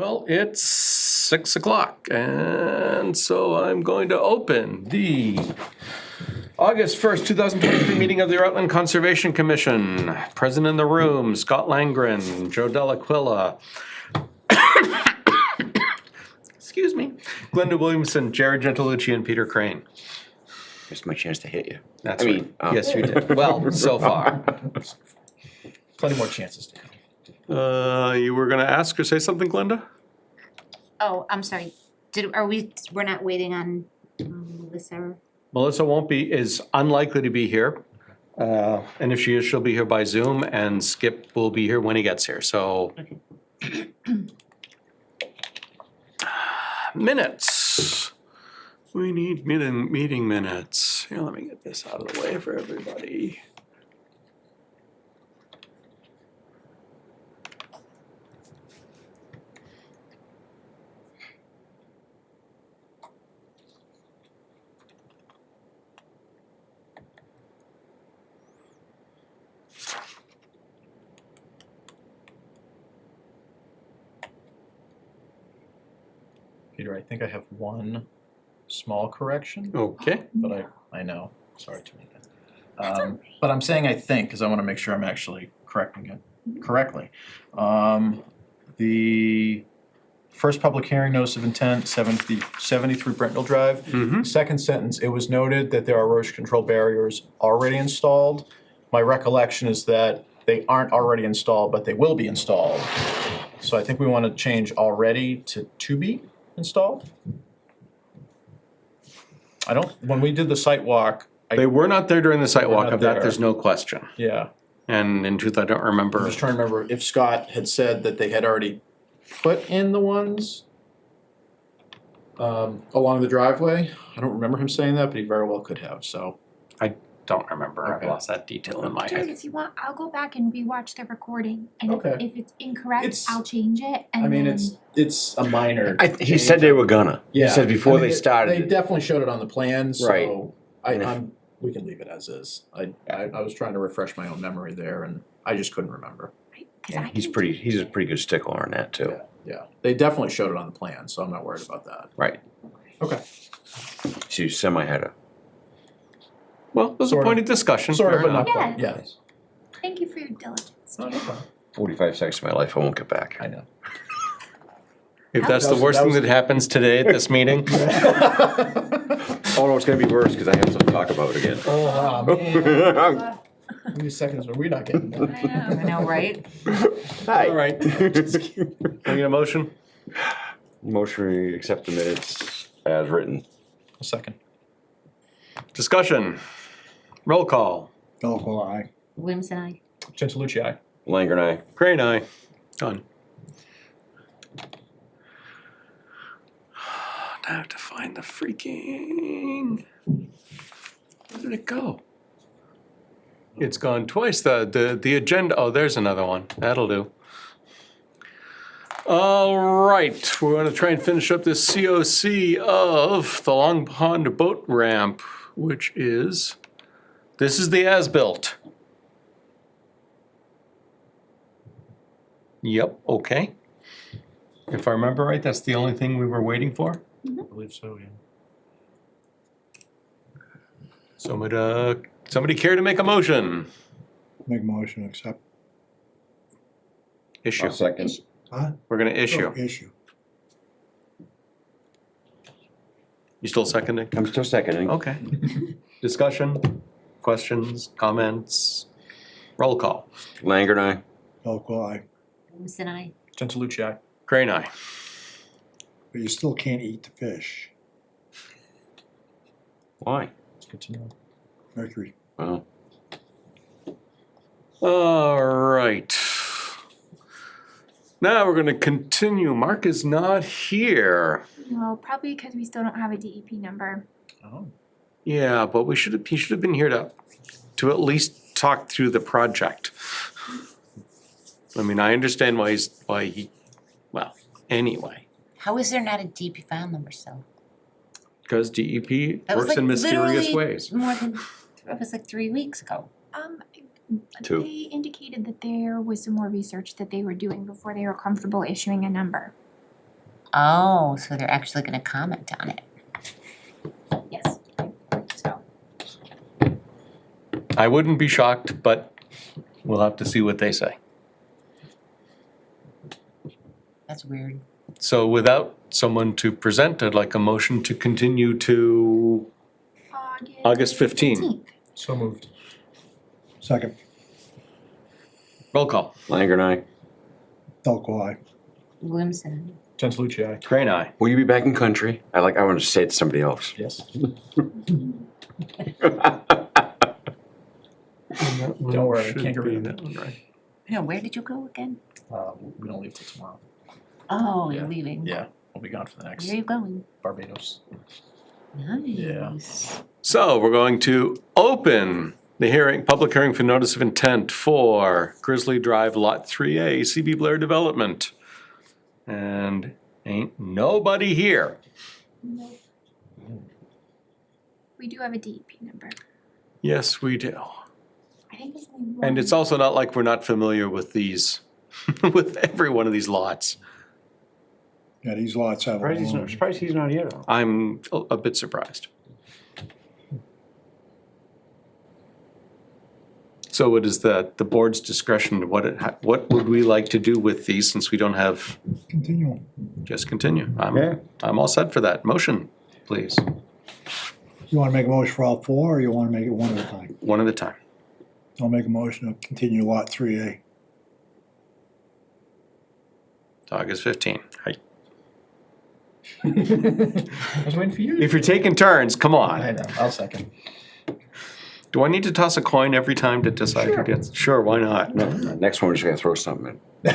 Well, it's 6 o'clock, and so I'm going to open the August 1st, 2023 meeting of the Rutland Conservation Commission. Present in the room, Scott Langren, Joe Delaquilla, excuse me, Glenda Williamson, Jared Gentilucci, and Peter Crane. Missed my chance to hit you. That's right. Yes, you did. Well, so far. Plenty more chances to hit. You were going to ask or say something, Glenda? Oh, I'm sorry. We're not waiting on Melissa? Melissa is unlikely to be here. And if she is, she'll be here by Zoom, and Skip will be here when he gets here, so. Minutes. We need meeting minutes. Here, let me get this out of the way for everybody. Peter, I think I have one small correction, Okay. but I know. Sorry to make that. But I'm saying I think because I want to make sure I'm actually correcting it correctly. The first public hearing notice of intent, 73 Brentnell Drive. Mm-hmm. Second sentence, it was noted that there are erosion control barriers already installed. My recollection is that they aren't already installed, but they will be installed. So I think we want to change already to be installed. When we did the site walk. They were not there during the site walk, not of that there. there's no question. Yeah, And in truth, I don't remember. I'm just trying to remember if Scott had said that they had already put in the ones along the driveway. I don't remember him saying that, but he very well could have, so. Don't remember. Okay. I've lost that detail in my Jared, head. if you want, I'll go back and rewatch the recording, and Okay. if it's incorrect, It's- I'll change it, and I mean, then... it's a minor. He said they were gonna. Yeah. He said before I mean, they started. They definitely showed it on the plan, Right. so we can leave it as is. I was trying to refresh my own memory there, and I just couldn't remember. Right, 'cause I He's can- he's a pretty good stickler on that too. Yeah, they definitely showed it on the plan, so I'm not worried about that. Right. Okay. So semi-header. Well, it was a Sort of. point of discussion. Sort of, fair but not enough. quite, yes. Thank you for your diligence. No, no problem. 45 seconds of my life I won't get back. I know. If that's That the was- worst that thing was- that happens today at this meeting. Oh no, it's gonna be worse because I have something to talk about again. Oh, man. How many seconds are we not getting done? I know, right? Hi. All right. Can I get a motion? Motion to accept the minutes as written. A second. Discussion. Roll call. Delaquilla, aye. Williamson, I. Gentilucci, aye. Langer and I. Crane, aye. Done. Now I have to find the freaking. Where did it go? It's gone twice. The agenda. Oh, there's another one. That'll do. All right, we're going to try and finish up this COC of the Long Pond Boat Ramp, which is. This is the as-built. Yep, okay. If I remember right, that's the only thing we were waiting for? I believe so, yeah. Somebody care to make a motion? Make a motion to accept. Issue. Second. Huh? We're gonna issue. Oh, issue. You still seconding? I'm still seconding. Okay. Discussion, questions, comments, roll call. Langer and I. Delaquilla, aye. Williamson, I. Gentilucci, aye. Crane, aye. But you still can't eat the fish. Why? It's good to know. Mercury. Well, All right. Now we're gonna continue. Mark is not here. No, probably because we still don't have a DEP number. Oh. Yeah, but he should have been here to at least talk through the project. I mean, I understand well, anyway, How is there not a DP file number still? because DEP That was works like in mysterious literally ways. more than, it was like 3 weeks ago. Two. They indicated that there was some more research that they were doing before they were comfortable issuing a number. Oh, so they're actually gonna comment on it. Yes, so. I wouldn't be shocked, but we'll have to see what they say. That's weird. So without someone to present, I'd like a motion to continue to August 15. So moved. Second, Roll call. Langer, aye. Elko, aye. Williamson. Gentilucci, aye. Crane, aye. Will you be back in country? I want to say it to somebody else. Yes. Don't worry, I can't get rid of it. No, where did you go again? We don't leave till tomorrow. Oh, Yeah. you're leaving. Yeah, we'll be gone for the Where next are you going? Barbados. Nice. So we're going to open the hearing, public hearing for notice of intent for Grizzly Drive Lot 3A, CB Blair Development. And ain't nobody here. We do have a DEP number. Yes, we do. I think there's only one. And it's also not like we're not familiar with these, with every one of these lots. Yeah, these lots have. Surprised he's not here though. I'm a bit surprised. So it is the board's discretion, what would we like to do with these since we don't have, Continue. just continue. Yeah. I'm all set for that. Motion, please, You wanna make a motion for all four, or you wanna make it one at a time? one at a time. I'll make a motion to continue lot 3A. August 15. Hi. I was waiting for you. If you're taking turns, come I on. know, I'll second. Do I need to toss a coin every time to decide who gets? Sure, why not? Next one, we're just gonna throw something in. You're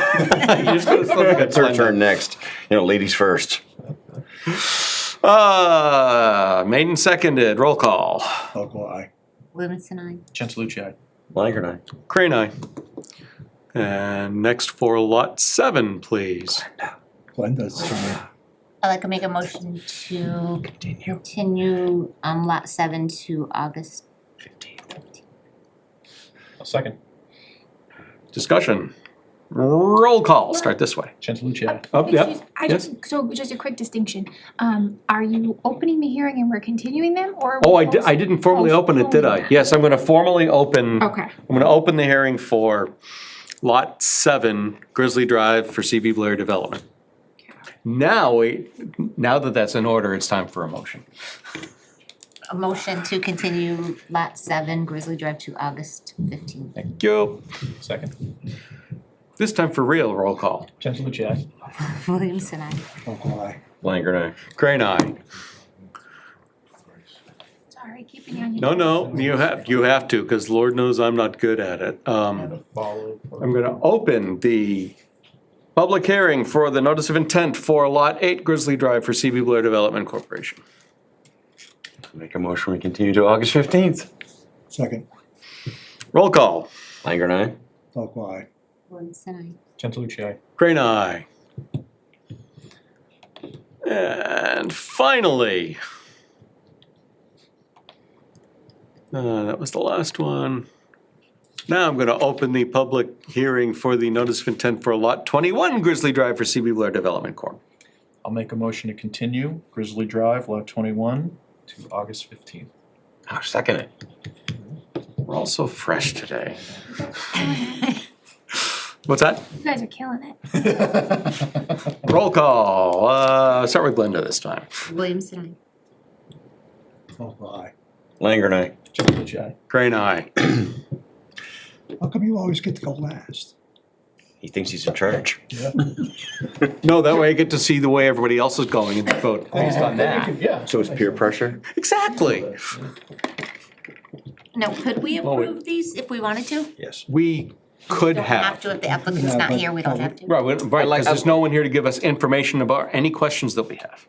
just gonna throw the It's her turn next. Ladies first. Made and seconded, roll call. Elko, aye. Williamson, aye. Gentilucci, aye. Langer, aye. Crane, aye. And next for lot 7, please. Glenda's turn. I'd like to make a motion to continue lot 7 to August 15th. I'll second. Discussion. Roll call, start this way. Gentilucci, aye. Up, yep, yes. So just a quick distinction, are you opening the hearing and we're continuing them, or? are Oh, we I didn't formally open it, did I? postponing Yes, I'm gonna formally open. Okay. I'm gonna open the hearing for lot 7, Grizzly Drive for CB Blair Development. Now, now that that's in order, it's time for a motion. A motion to continue lot 7 Grizzly Drive to August 15th. Thank you. Second. This time for real, roll call. Gentilucci, aye. Williamson, aye. Elko, aye. Langer, aye. Crane, aye. Sorry, keeping you on your. No, you have to, because Lord knows I'm not good at it. Follow. I'm gonna open the public hearing for the notice of intent for lot 8 Grizzly Drive for CB Blair Development Corporation. Make a motion, we continue to August 15th. Second, Roll call. Langer, aye. Elko, aye. Williamson, aye. Gentilucci, aye. Crane, aye. And finally, that was the last one. Now I'm gonna open the public hearing for the notice of intent for lot 21 Grizzly Drive for CB Blair Development Corp. I'll make a motion to continue Grizzly Drive, lot 21, to August 15th. I'll second it. We're all so fresh today. What's that? You guys are killing it. Roll call. Start with Glenda this time. Williamson, Elko, aye. Langer, aye. Gentilucci, aye. Crane, aye. How come you always get to go last? He thinks he's in charge. Yeah. No, that way I get to see the way everybody else is going and vote based on that. Yeah. So it's peer pressure? Exactly. Now, could we Well, we- approve these if we wanted to? Yes. We could Don't have have. to if the applicant's Yeah, not but- here, we don't have to. Right, because there's no one here to give us information about any questions that we have.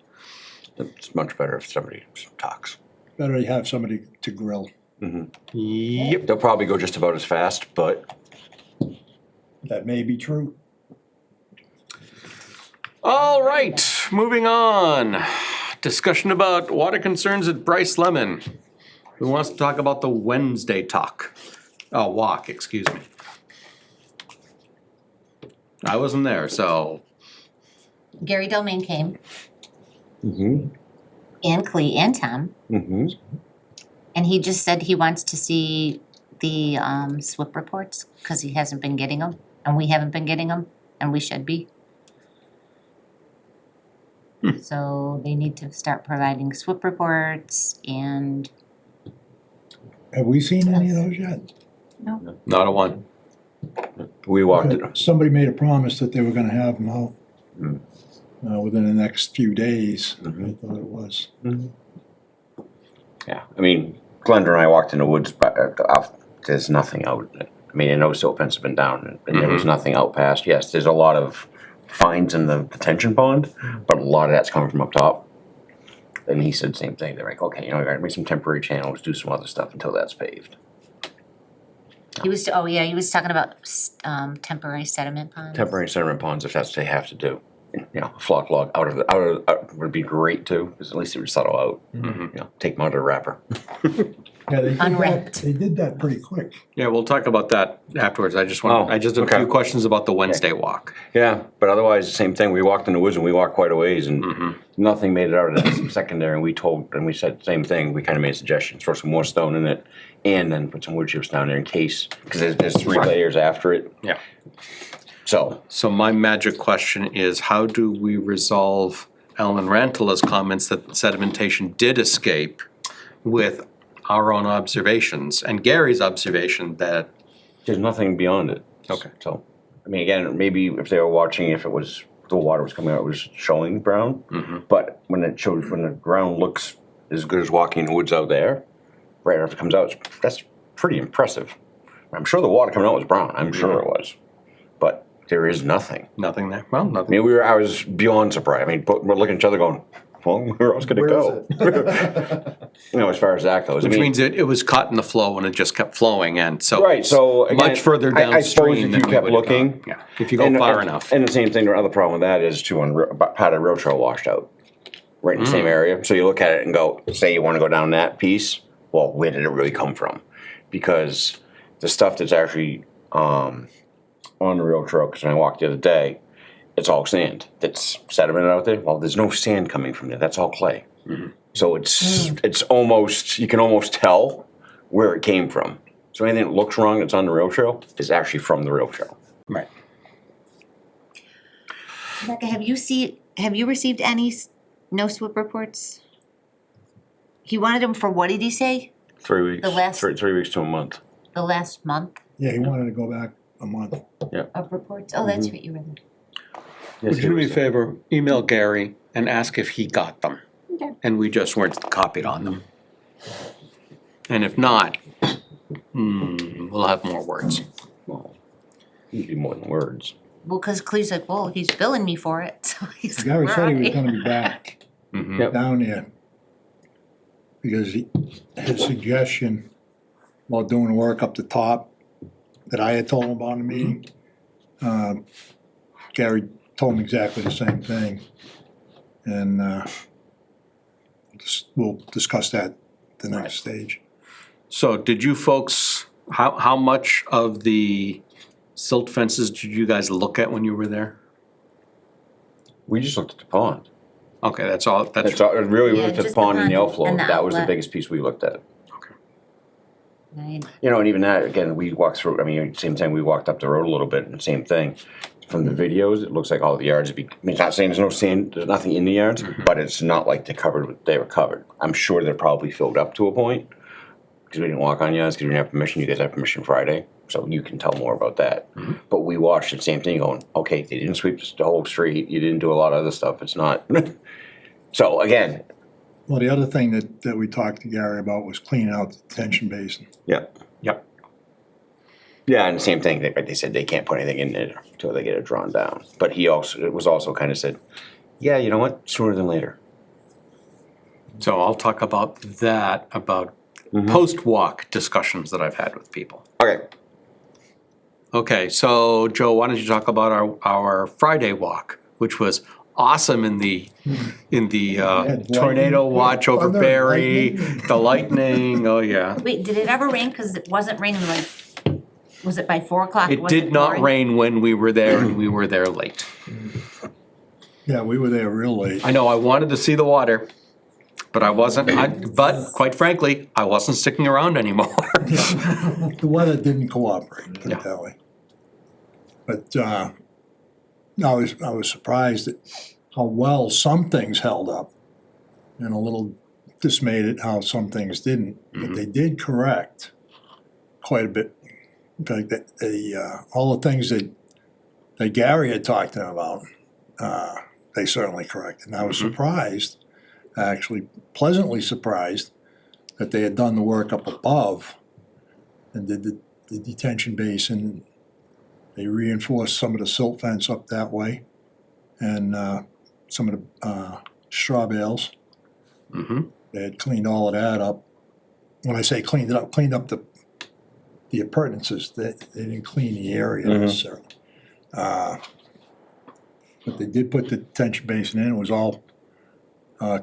It's much better if somebody talks. Better you have somebody to grill. Yep. They'll probably go just about as fast, but That may be true. All right, moving on. Discussion about water concerns at Brice Lemon. Who wants to talk about the Wednesday walk, excuse me. I wasn't there, so Gary Delmain came, Mm-hmm, and Clee and Tom, mm-hmm. and he just said he wants to see the SWIP reports, cause he hasn't been getting them, and we haven't been getting them, and we should be. So they need to start providing SWIP reports and Have we seen any of those yet? Not a one. We walked it, Somebody made a promise that they were gonna have them out Mm. within the next few days, I Mhm. thought it was. yeah, I mean, Glenda and I walked in the woods, but there's nothing out. I mean, I know silt fence has been down, and there was nothing out past. Yes, there's a lot of fines in the detention pond, but a lot of that's coming from up top. And he said the same thing, they're like, okay, you know, we gotta make some temporary channels, do some other stuff until that's paved. he was, he was talking about temporary sediment ponds. Temporary sediment ponds, if that's what they have to do. You know, a flock log out of would be great too, because at least it would settle out. You know, take them out of the wrapper. Yeah, they did that, Unwrapped. they did that pretty quick. Yeah, we'll talk about that afterwards. I just Oh, have a okay. few questions about the Wednesday walk. Yeah, but otherwise, the same thing. We walked in the woods and we walked quite a ways, and nothing made it out of that secondary. And we said the same thing. We kind of made suggestions: throw some more stone in it, and then put some wood chips down there in case, because there's 3 layers after it. Yeah. So So my magic question is, how do we resolve Ellen Rantala's comments that sedimentation did escape with our own observations and Gary's observation that, there's nothing beyond it. Okay. So, I mean, again, maybe if they were watching, if it was the water was coming out, it was showing brown. But when the ground looks as good as walking in the woods out there, right after it comes out, that's pretty impressive. I'm sure the water coming out was brown. I'm sure it was, but there is nothing. nothing there? Well, I nothing. mean, I was beyond surprised. I mean, we're looking at each other going, well, where else could it Where go? You know, as far as that goes. Which I mean, means it was caught in the flow and it just kept flowing, and so. right, so again, Much further I suppose downstream if than you we kept would have looking. gone. Yeah, if you go far enough. And the same thing, the other problem with that is too, part of the rail trail washed out, right in the same area. So you look at it and go, say you wanna go down that piece, well, where did it really come from? Because the stuff that's actually, on the rail trail, cause when I walked the other day, it's all sand that's sedimented out there. Well, there's no sand coming from there, that's all clay. So it's almost, you can almost tell where it came from. So anything that looks wrong that's on the rail trail is actually from the rail trail. Right. Rebecca, have you received any no SWIP reports? He wanted them for, what did he say? 3 weeks. The last- 3 weeks to a month. The last month Yeah, he wanted to go back a month. of reports? Oh, that's right, you were there. Would you do me a favor, email Gary and ask if he got them? Okay. And we just weren't copied on them. And if not, we'll have more words. Well, it'd be more than words. Well, cause Clee's like, well, he's billing me for it, so he's like, Gary said he was "Alright." gonna be back Yep. down there. Because his suggestion about doing work up the top that I had told him about in the meeting, Gary told him exactly the same thing. And we'll discuss that at the next stage. So did you folks, how much of the silt fences did you guys look at when you were there? We just looked at the pond. Okay, that's all, That's all, really, we Yeah, looked at the just the pond and the pond outflow. and the That was the outlet. biggest piece we looked at. Right. You know, and even that, again, we walked through, I mean, same time, we walked up the road a little bit, and same thing. From the videos, it looks like all the yards would be, I mean, it's not saying there's no sand, there's nothing in the yards, but it's not like they were covered. I'm sure they're probably filled up to a point, because we didn't walk on yards, because we didn't have permission, you guys have permission Friday, so you can tell more about that. But we watched the same thing going, okay, they didn't sweep the whole street, you didn't do a lot of other stuff, it's not. So again, Well, the other thing that we talked to Gary about was cleaning out the detention basin. Yep. Yeah, and the same thing, they said they can't put anything in there until they get it drawn down. But it was also kind of said, yeah, you know what, sooner than later. So I'll talk about that, about post-walk discussions that I've had with people. Okay. Okay, so Joe, why don't you talk about our Friday walk, which was awesome in the tornado watch over Thunder, Barry, lightning. the lightning, oh yeah. Wait, did it ever rain? Cause it wasn't raining like, was it by 4 o'clock? It Was did not pouring? rain when we were there, and we were there late. Yeah, we were there real late. I know, I wanted to see the water, but I wasn't, but quite frankly, I wasn't sticking around anymore. The weather didn't cooperate, put Yeah. it that way. But, I was surprised at how well some things held up, and a little dismayed at how some things didn't. But they did correct quite a bit. In fact, all the things that Gary had talked to them about, they certainly corrected. And I was surprised, actually pleasantly surprised, that they had done the work up above and did the detention basin. They reinforced some of the silt fence up that way, and some of the straw bales. Mm-hmm. They had cleaned all of that up. When I say cleaned up the appurtenances. They didn't clean the area necessarily. But they did put the detention basin in. It was all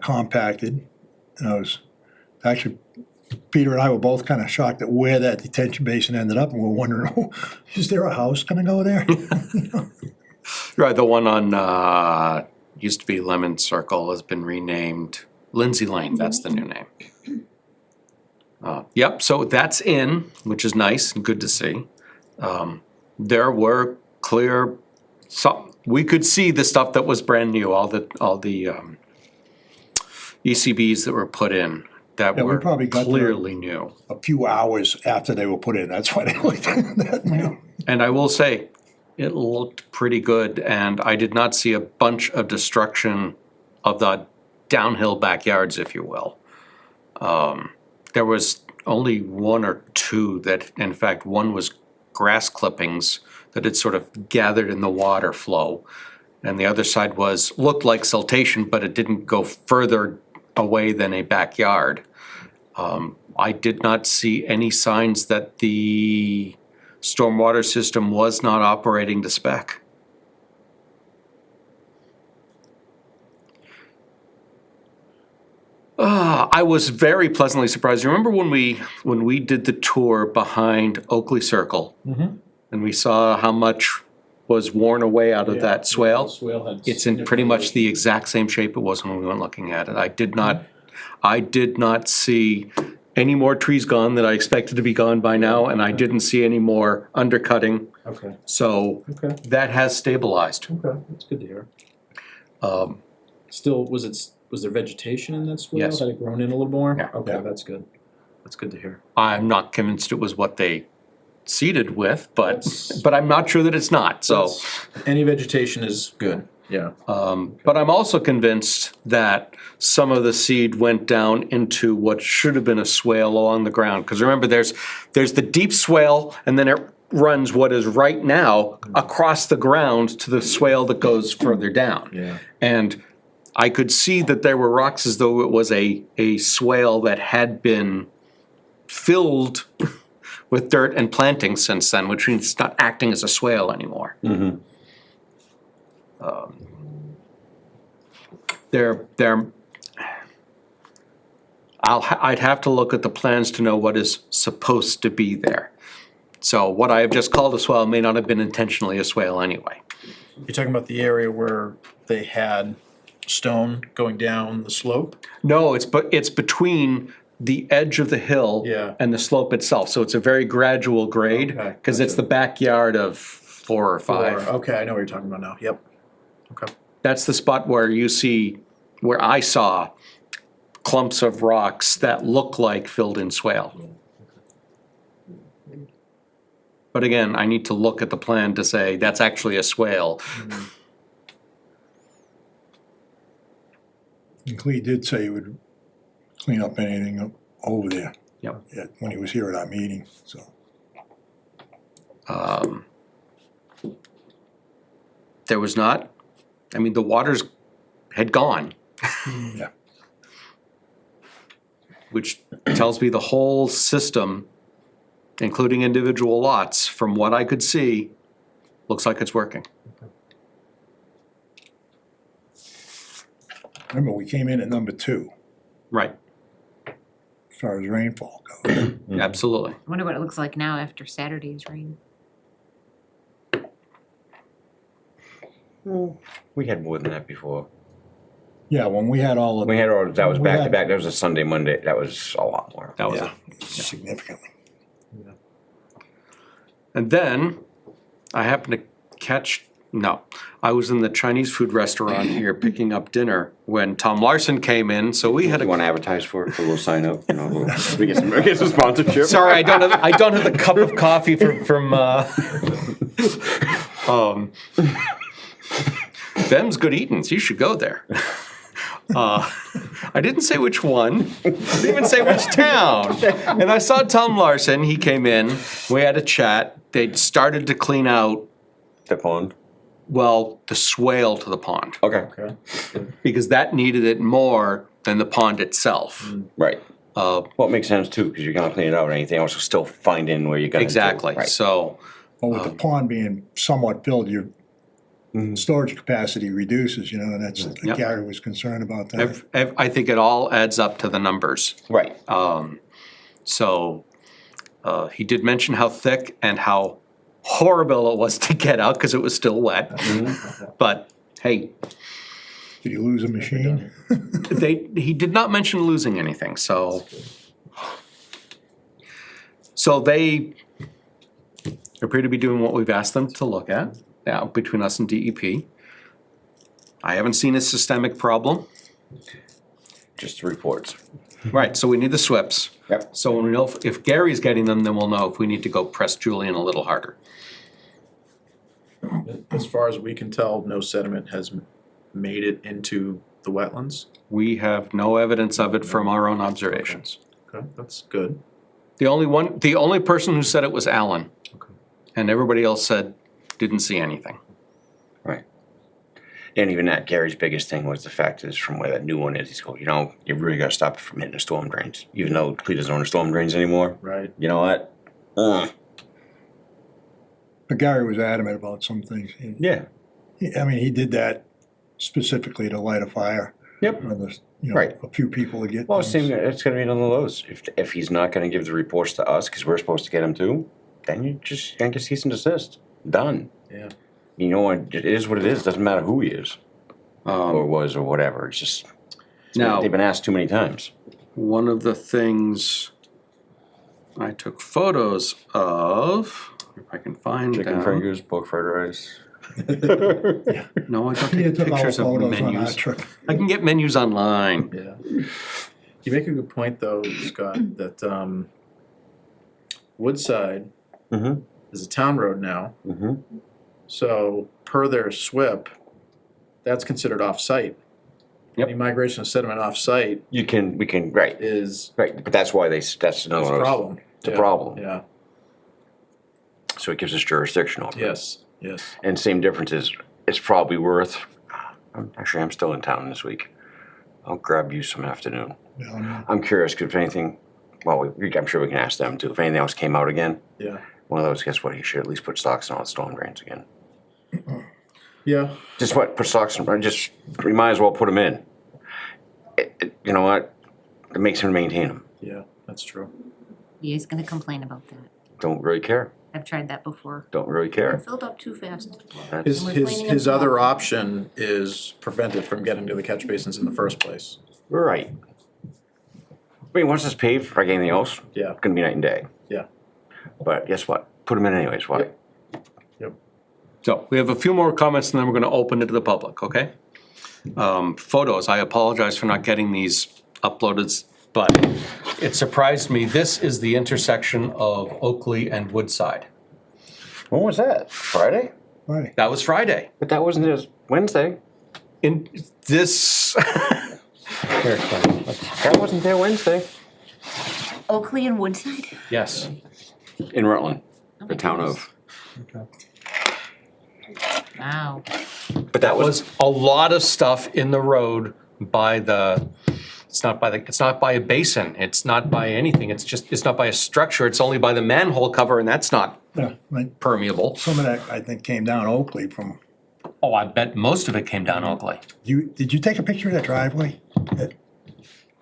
compacted. And I was actually, Peter and I were both kind of shocked at where that detention basin ended up, and we're wondering, oh, is there a house gonna go there? Right, the one on, used to be Lemon Circle has been renamed Lindsay Lane, that's the new name. Yep, so that's in, which is nice and good to see. There were clear, we could see the stuff that was brand new, all the ECBs that were put in that Yeah, we were probably got there clearly new. A few hours after they were put in, that's why they looked that new. And I will say, it looked pretty good, and I did not see a bunch of destruction of the downhill backyards, if you will. There was only one or two that, in fact, one was grass clippings that had sort of gathered in the water flow. And the other side looked like siltation, but it didn't go further away than a backyard. I did not see any signs that the stormwater system was not operating to spec. I was very pleasantly surprised. You remember when we did the tour behind Oakley Circle? And we saw how much was worn away out of that swale? It's in pretty much the exact same shape it was when we went looking at it. I did not see any more trees gone that I expected to be gone by now, and I didn't see any more undercutting. Okay, So okay, that has stabilized. okay, that's good to hear. Um, Still, was there vegetation in that swale? Yes. Had it grown in a little more? Yeah. Okay, Yeah. that's good. That's good to hear. I'm not convinced it was what they seeded with, That's- but I'm not sure that it's not, so. Any vegetation is good, yeah. But I'm also convinced that some of the seed went down into what should have been a swale along the ground. Because remember, there's the deep swale, and then it runs what is right now across the ground to the swale that goes further down. Yeah. And I could see that there were rocks as though it was a swale that had been filled with dirt and plantings since then, which means it's not acting as a swale anymore. I'd have to look at the plans to know what is supposed to be there. So what I have just called a swale may not have been intentionally a swale anyway. You're talking about the area where they had stone going down the slope? No, it's between the edge of the hill Yeah. and the slope itself. So it's a very gradual grade, Okay, because it's gotcha. the backyard of 4 or 5. Okay, I know what you're talking about now, yep. Okay. That's the spot where where I saw clumps of rocks that look like filled-in swale. But again, I need to look at the plan to say that's actually a swale. And Clea did say he would clean up anything up over there. Yep. Yeah, when he was here at our meeting, so. There was not, the waters had gone, Yeah. which tells me the whole system, including individual lots, from what I could see, looks like it's working. Remember, we came in at number 2 Right, as far as rainfall goes. absolutely. I wonder what it looks like now after Saturday's rain. We had more than that before. Yeah, when we had all of. We had all, that was We back to had- back, that was a Sunday, Monday, that was a lot more. That was Yeah. Significantly. And then I happened to I was in the Chinese food restaurant here picking up dinner when Tom Larson came in, so we had You a. wanna advertise for it, a little sign up, you know, we get some sponsorship. Sorry, I don't have the cup of coffee from them's good eatins, you should go there. I didn't say which one, I didn't even say which town. And I saw Tom Larson, he came in, we had a chat, they'd started to clean out, The pond, well, the swale to the pond, okay, Okay. because that needed it more than the pond itself. right. Well, it makes sense too, cause you're gonna clean it out, or anything else will still find in where you're gonna. do, Exactly, right. so, Well, with the pond being somewhat filled, your storage capacity reduces, you know, and that's, Yep. Gary was concerned about that. I think it all adds up to the numbers. Right, So, he did mention how thick and how horrible it was to get out, cause it was still wet. But, hey, Did you lose a machine? he did not mention losing anything, so. So they appear to be doing what we've asked them to look at, now, between us and DEP. I haven't seen a systemic problem. just the reports. Right, so we need the SWIPs. Yep. So when we know, if Gary's getting them, then we'll know if we need to go press Julian a little harder. As far as we can tell, no sediment has made it into the wetlands. We have no evidence of it from our own observations. Okay, that's good. The only person who said it was Alan. Okay. And everybody else said, didn't see anything. Right. And even that, Gary's biggest thing was the fact is from where that new one is, he's going, you know, you really gotta stop it from hitting the storm drains. Even though Clea doesn't own the storm drains anymore, Right. you know what? But Gary was adamant about some things. Yeah. I mean, he did that specifically to light a fire. Yep. Or the, you know, Right. a few people to get. Well, things. same, it's gonna be none of those. If he's not gonna give the reports to us, cause we're supposed to get them too, then you just yank a cease and desist. Done. Yeah. You know what, it is what it is, doesn't matter who he is, or Um, was, or whatever, it's just, Now, they've been asked too many times. one of the things I took photos of, if I can find Chicken them. fingers, pork fried rice. No, I don't He take took all the pictures of photos on our menus. trip. I can get menus online. Yeah. You make a good point though, Scott, that Woodside Mm-hmm, is a town road now. mm-hmm. So per their SWIP, that's considered off-site. Yep. Any migration of sediment off-site We can, right, is but that's why that's another a one. problem. It's a Yeah, problem. Yeah, So it gives us jurisdiction over it. yes, yes. And same difference is, it's probably worth, actually, I'm still in town this week. I'll grab you some afternoon. Yeah, I'm curious, 'cause if anything, well, I'm sure we can ask them too, if anything else came out again, Yeah, one of those, guess what, he should at least put stocks in all the storm drains again. yeah, Just what, put stocks in, just, we might as well put them in. You know what, it makes him maintain them, yeah, that's true. He is gonna complain about that. don't really care, I've tried that before. don't really It care. filled up too fast. That's, His, We're his, cleaning his up other more. option is prevented from getting to the catch basins in the first place. right. I mean, once it's paved, like anything else, Yeah, it's gonna be night and day. yeah, But guess what, put them in anyways, why? yep. So we have a few more comments and then we're gonna open it to the public, okay? Photos, I apologize for not getting these uploaded, but it surprised me. This is the intersection of Oakley and Woodside. When was that, Friday? right. That was Friday. But that wasn't just Wednesday. In this, That wasn't there Wednesday. Oakley and Woodside? yes, In Rutland, Oh the my town goodness. of. Wow. But that was, was a lot of stuff in the road by the, it's not by a basin, it's not by anything, it's not by a structure, it's only by the manhole cover and that's not Yeah, like, permeable. some of that, I think, came down Oakley from, Oh, I bet most of it came down Oakley. did you take a picture of that driveway?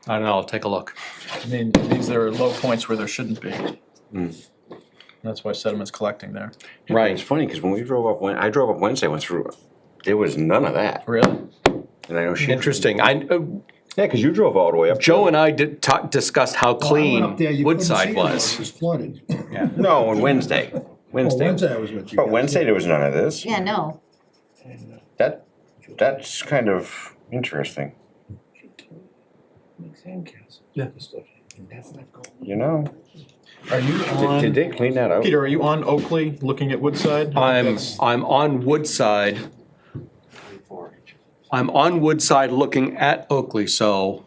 I don't know, I'll take a look. I mean, these are low points where there shouldn't be. That's why sediment's collecting there. Right. it's funny, because when we drove up, I drove up Wednesday, went through, there was none of that. Really? And I know she. Interesting. Yeah, because you drove all the way up. Joe and I discussed how I went clean up there, you couldn't see Woodside it, was. it was flooded. No, on Wednesday. Oh, Wednesday. Wednesday I was with you. But guys, Wednesday yeah. there was none of this. Yeah, no. That's kind of interesting. Yeah. You know. Are you on, Did they clean that out? Peter, are you on Oakley looking at Woodside? I'm on Woodside. I'm on Woodside looking at Oakley, so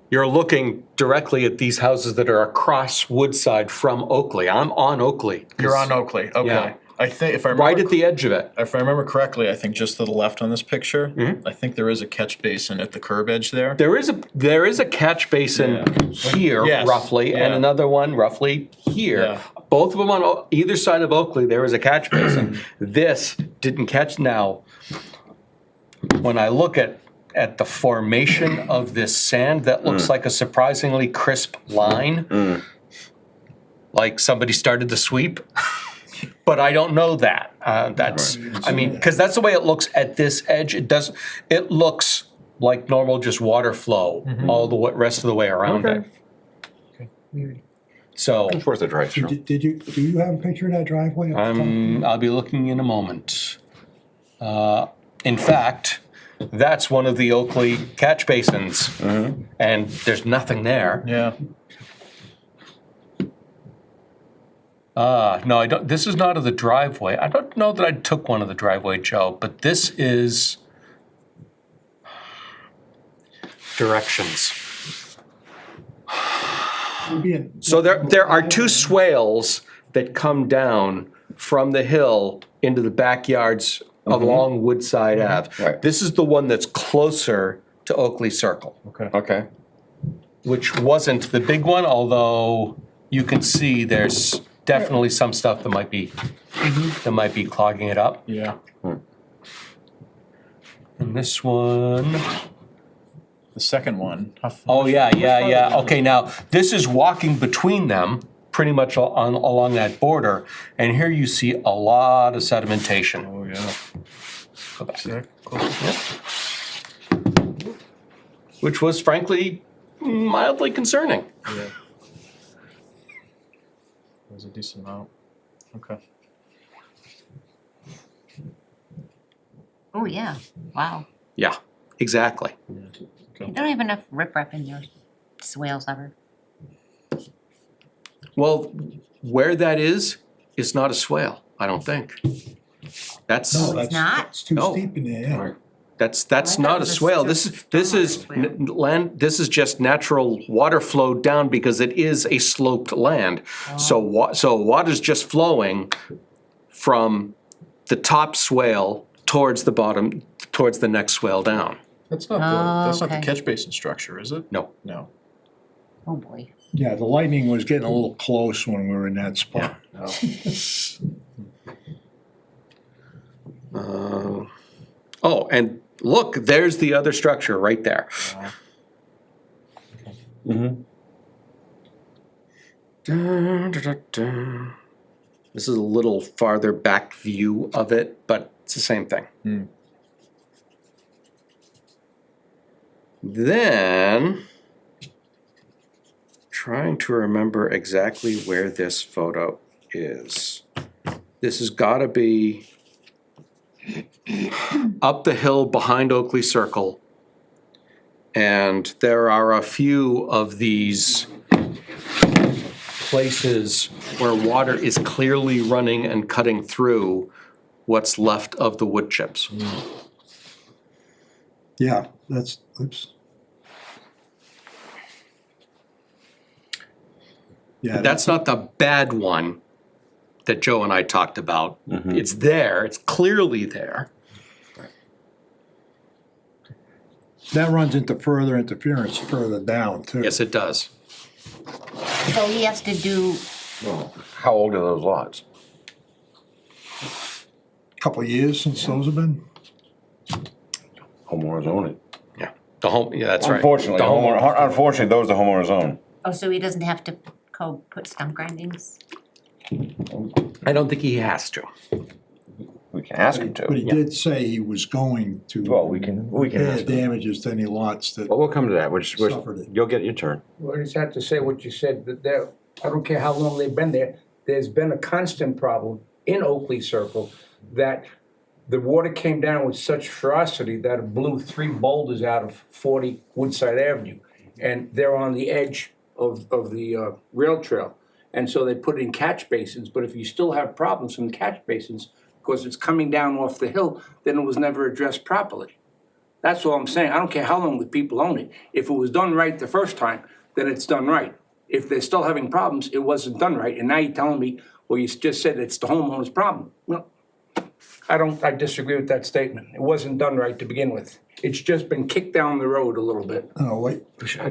you're looking directly at these houses that are across Woodside from Oakley. I'm on Oakley. You're on Oakley, okay. Yeah. I think, if I remember. Right at the edge of it. If I remember correctly, I think just to the left on this picture, Mm-hmm. I think there is a catch basin at the curb edge there. There is a catch basin here Yes, roughly, and yeah. another one roughly here. Yeah. Both of them on either side of Oakley, there is a catch basin. This didn't catch. Now, when I look at the formation of this sand, that looks like a surprisingly crisp line, like somebody started to sweep. But I don't know that. That's, I mean, because that's the way it looks at this edge. It looks like normal, just water flow all the rest of the way around it. So It's worth a drive through. Do you have a picture of that driveway? up top? I'll be looking in a moment. In fact, that's one of the Oakley catch basins, and there's nothing there. Yeah. No, I don't. This is not of the driveway. I don't know that I took one of the driveway, Joe, but this is directions. So there are two swales that come down from the hill into the backyards along Woodside Ave. Right. This is the one that's closer to Oakley Circle, Okay. which wasn't the big one, although you can see there's definitely some stuff that might be clogging it up. Yeah. And this one, The second one. oh yeah. Okay, now this is walking between them, pretty much along that border, and here you see a lot of sedimentation. Oh, yeah. Go back. See that close? Which was frankly mildly concerning. Yeah. There's a decent amount. Okay. Oh, yeah, wow. Yeah, exactly. You don't have enough riprap in your swales ever. Well, where that is not a swale, I don't think. That's No, It's not? It's too No. steep in there, yeah. that's I thought not it a was swale. just This is stormwater swale. land. This is just natural water flow down because it is a sloped land. So water's just flowing from the top swale towards the bottom, towards the next swale down. That's not the okay. catch basin structure, is it? No. No. Oh, boy. Yeah, the lightning was getting a little close when we were in that spot. No. Oh, and look, there's the other structure right there. This is a little farther back view of it, but it's the same thing. Then, trying to remember exactly where this photo is. This has gotta be up the hill behind Oakley Circle. And there are a few of these places where water is clearly running and cutting through what's left of the wood chips. Yeah, that's, oops. Yeah, That's not the bad one that Joe and I talked about. It's there, it's clearly there. that runs into further interference further down too. Yes, it does. So he has to do, Well, how old are those lots? Couple of years since those have been. Homeowners own it. Yeah, that's right. Unfortunately, The homeowner- unfortunately, those the homeowners own. oh, so he doesn't have to put stump grindings? I don't think he has to. we can ask him But he to. did say he was going to. Well, we can repair ask him. damages to any lots that But we'll come to that, suffered it. you'll get your turn. Well, I just have to say what you said, that there, I don't care how long they've been there, there's been a constant problem in Oakley Circle that the water came down with such ferocity that it blew 3 boulders out of 40 Woodside Avenue. And they're on the edge of the rail trail. And so they put in catch basins, but if you still have problems from the catch basins, because it's coming down off the hill, then it was never addressed properly. That's all I'm saying. I don't care how long the people own it. If it was done right the first time, then it's done right. If they're still having problems, it wasn't done right. And now you're telling me, well, you just said it's the homeowner's problem. Well, I disagree with that statement. It wasn't done right to begin with. It's just been kicked down the road a little bit. Oh, wait.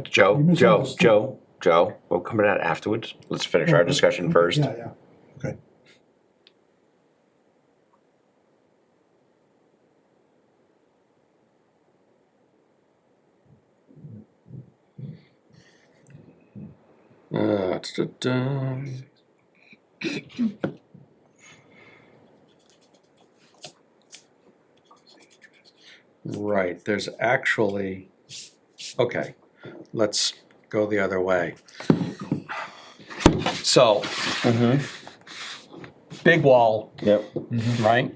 Joe, You misunderstood. Joe, we'll come to that afterwards. Let's finish our discussion first. Yeah, okay. Da-da-da. Right, there's actually, okay, let's go the other way. So, big wall, Yep. right?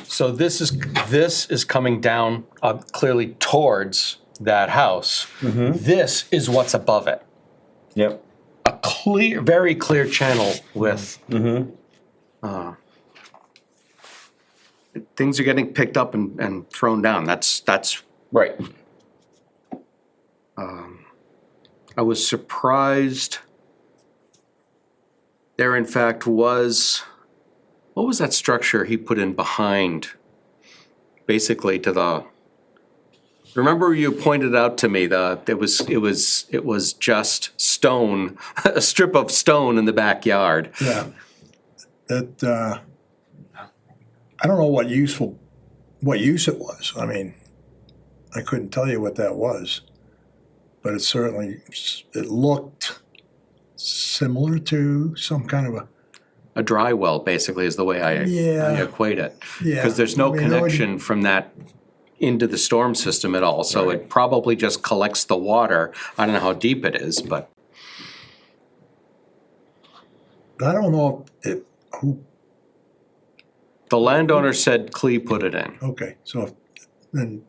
So this is coming down clearly towards that house. This is what's above it. Yep. A clear, very clear channel with. Things are getting picked up and thrown down. That's. Right. I was surprised. There, in fact, was. What was that structure he put in behind? Basically, to the. Remember, you pointed out to me that it was just stone, a strip of stone in the backyard. Yeah. That, I don't know what use it was. I mean, I couldn't tell you what that was. But it looked similar to some kind of A dry well, basically, is the way I equate it. Yeah. Because there's no I mean, connection from that into the storm system at all, so it probably just collects the water. I don't know how deep it is, but I don't know who, the landowner said Clee put it in. okay, so then